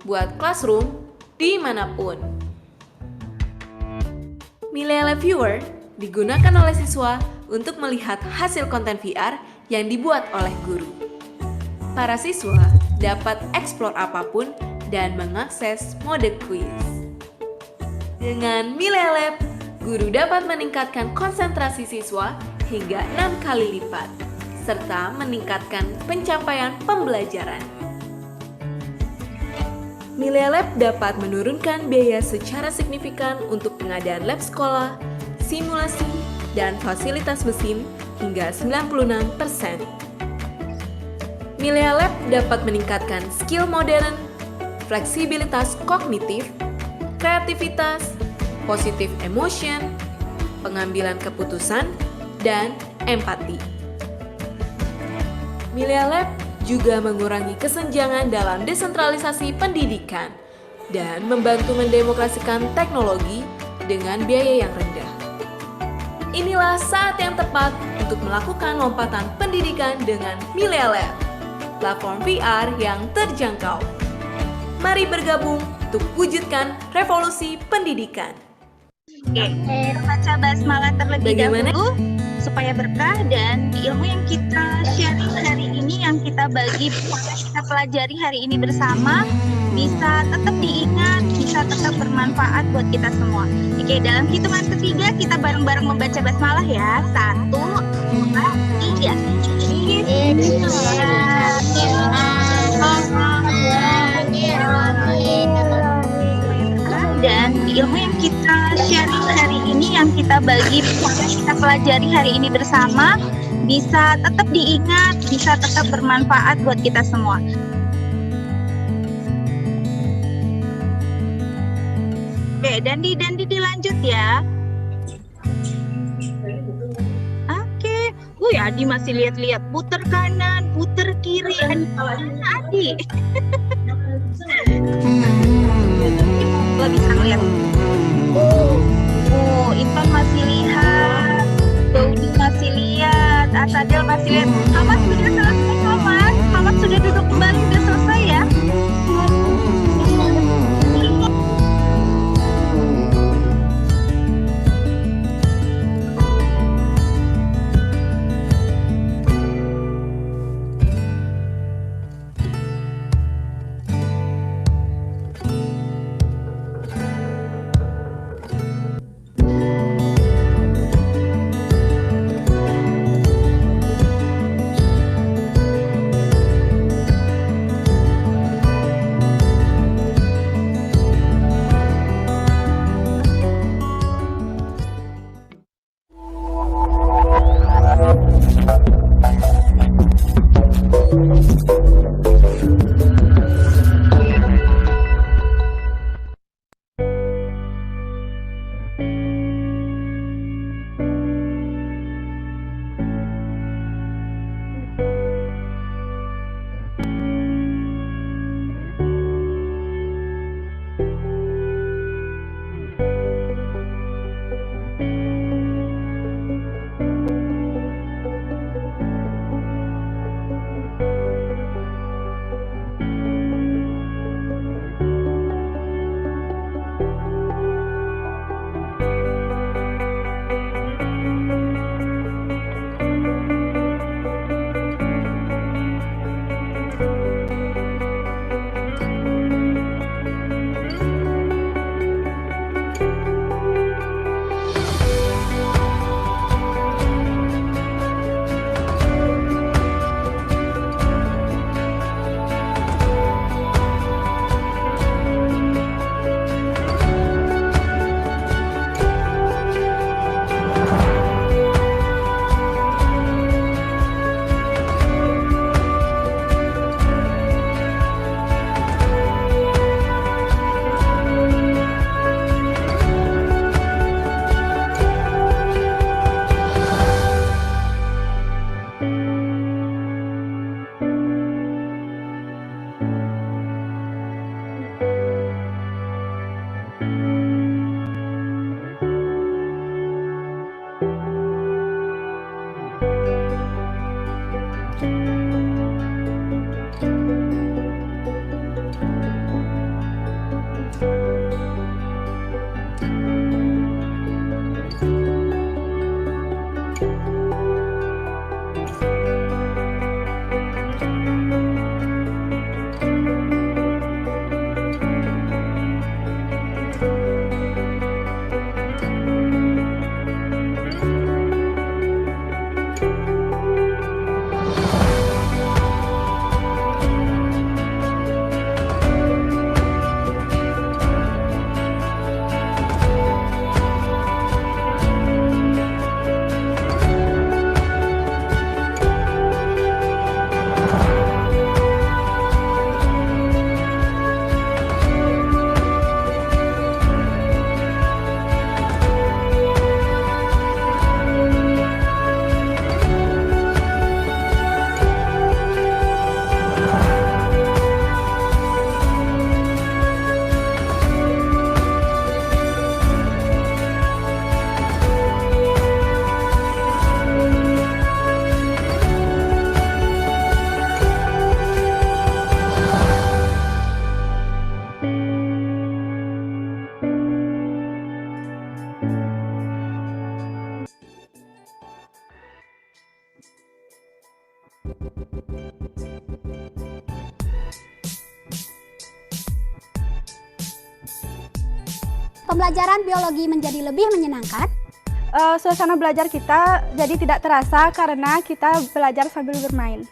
buat classroom, dimanapun. Milea Lab Viewer digunakan oleh siswa untuk melihat hasil konten VR yang dibuat oleh guru. Para siswa dapat eksplor apapun dan mengakses mode quiz. Dengan Milea Lab, guru dapat meningkatkan konsentrasi siswa hingga 6 kali lipat, serta meningkatkan pencapaian pembelajaran. Milea Lab dapat menurunkan biaya secara signifikan untuk pengadaan lab sekolah, simulasi, dan fasilitas mesin hingga 96%. Milea Lab dapat meningkatkan skill modern, fleksibilitas kognitif, kreativitas, positive emotion, pengambilan keputusan, dan empati. Milea Lab juga mengurangi kesenjangan dalam desentralisasi pendidikan dan membantu mendemokrasikan teknologi dengan biaya yang rendah. Inilah saat yang tepat untuk melakukan lompatan pendidikan dengan Milea Lab, platform VR yang terjangkau. Mari bergabung untuk wujudkan revolusi pendidikan. Oke, baca basmalah terlebih Bagaimana? dahulu supaya berkah dan ilmu yang kita sharing hari ini, yang kita bagi, kita pelajari hari ini bersama bisa tetap diingat, bisa tetap bermanfaat buat kita semua. Oke, dalam hitungan ketiga kita bareng-bareng membaca basmalah ya. 1, 2, 3. Dan ilmu yang kita sharing hari ini, yang kita bagi, kita pelajari hari ini bersama bisa tetap diingat, bisa tetap bermanfaat buat kita semua. Oke, dan dilanjut ya. Oke, Adi masih lihat-lihat, puter kanan, puter kiri, Adi. Lo bisa ngeliat. Intan masih lihat, Daudi masih lihat, Asadel masih lihat. Hamad sudah selesai, Hamad sudah duduk kembali, sudah selesai ya. Pembelajaran biologi menjadi lebih menyenangkan. Suasana belajar kita jadi tidak terasa karena kita belajar sambil bermain.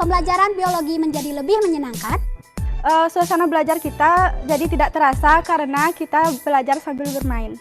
Pembelajaran biologi menjadi lebih menyenangkan. Suasana belajar kita jadi tidak terasa karena kita belajar sambil bermain.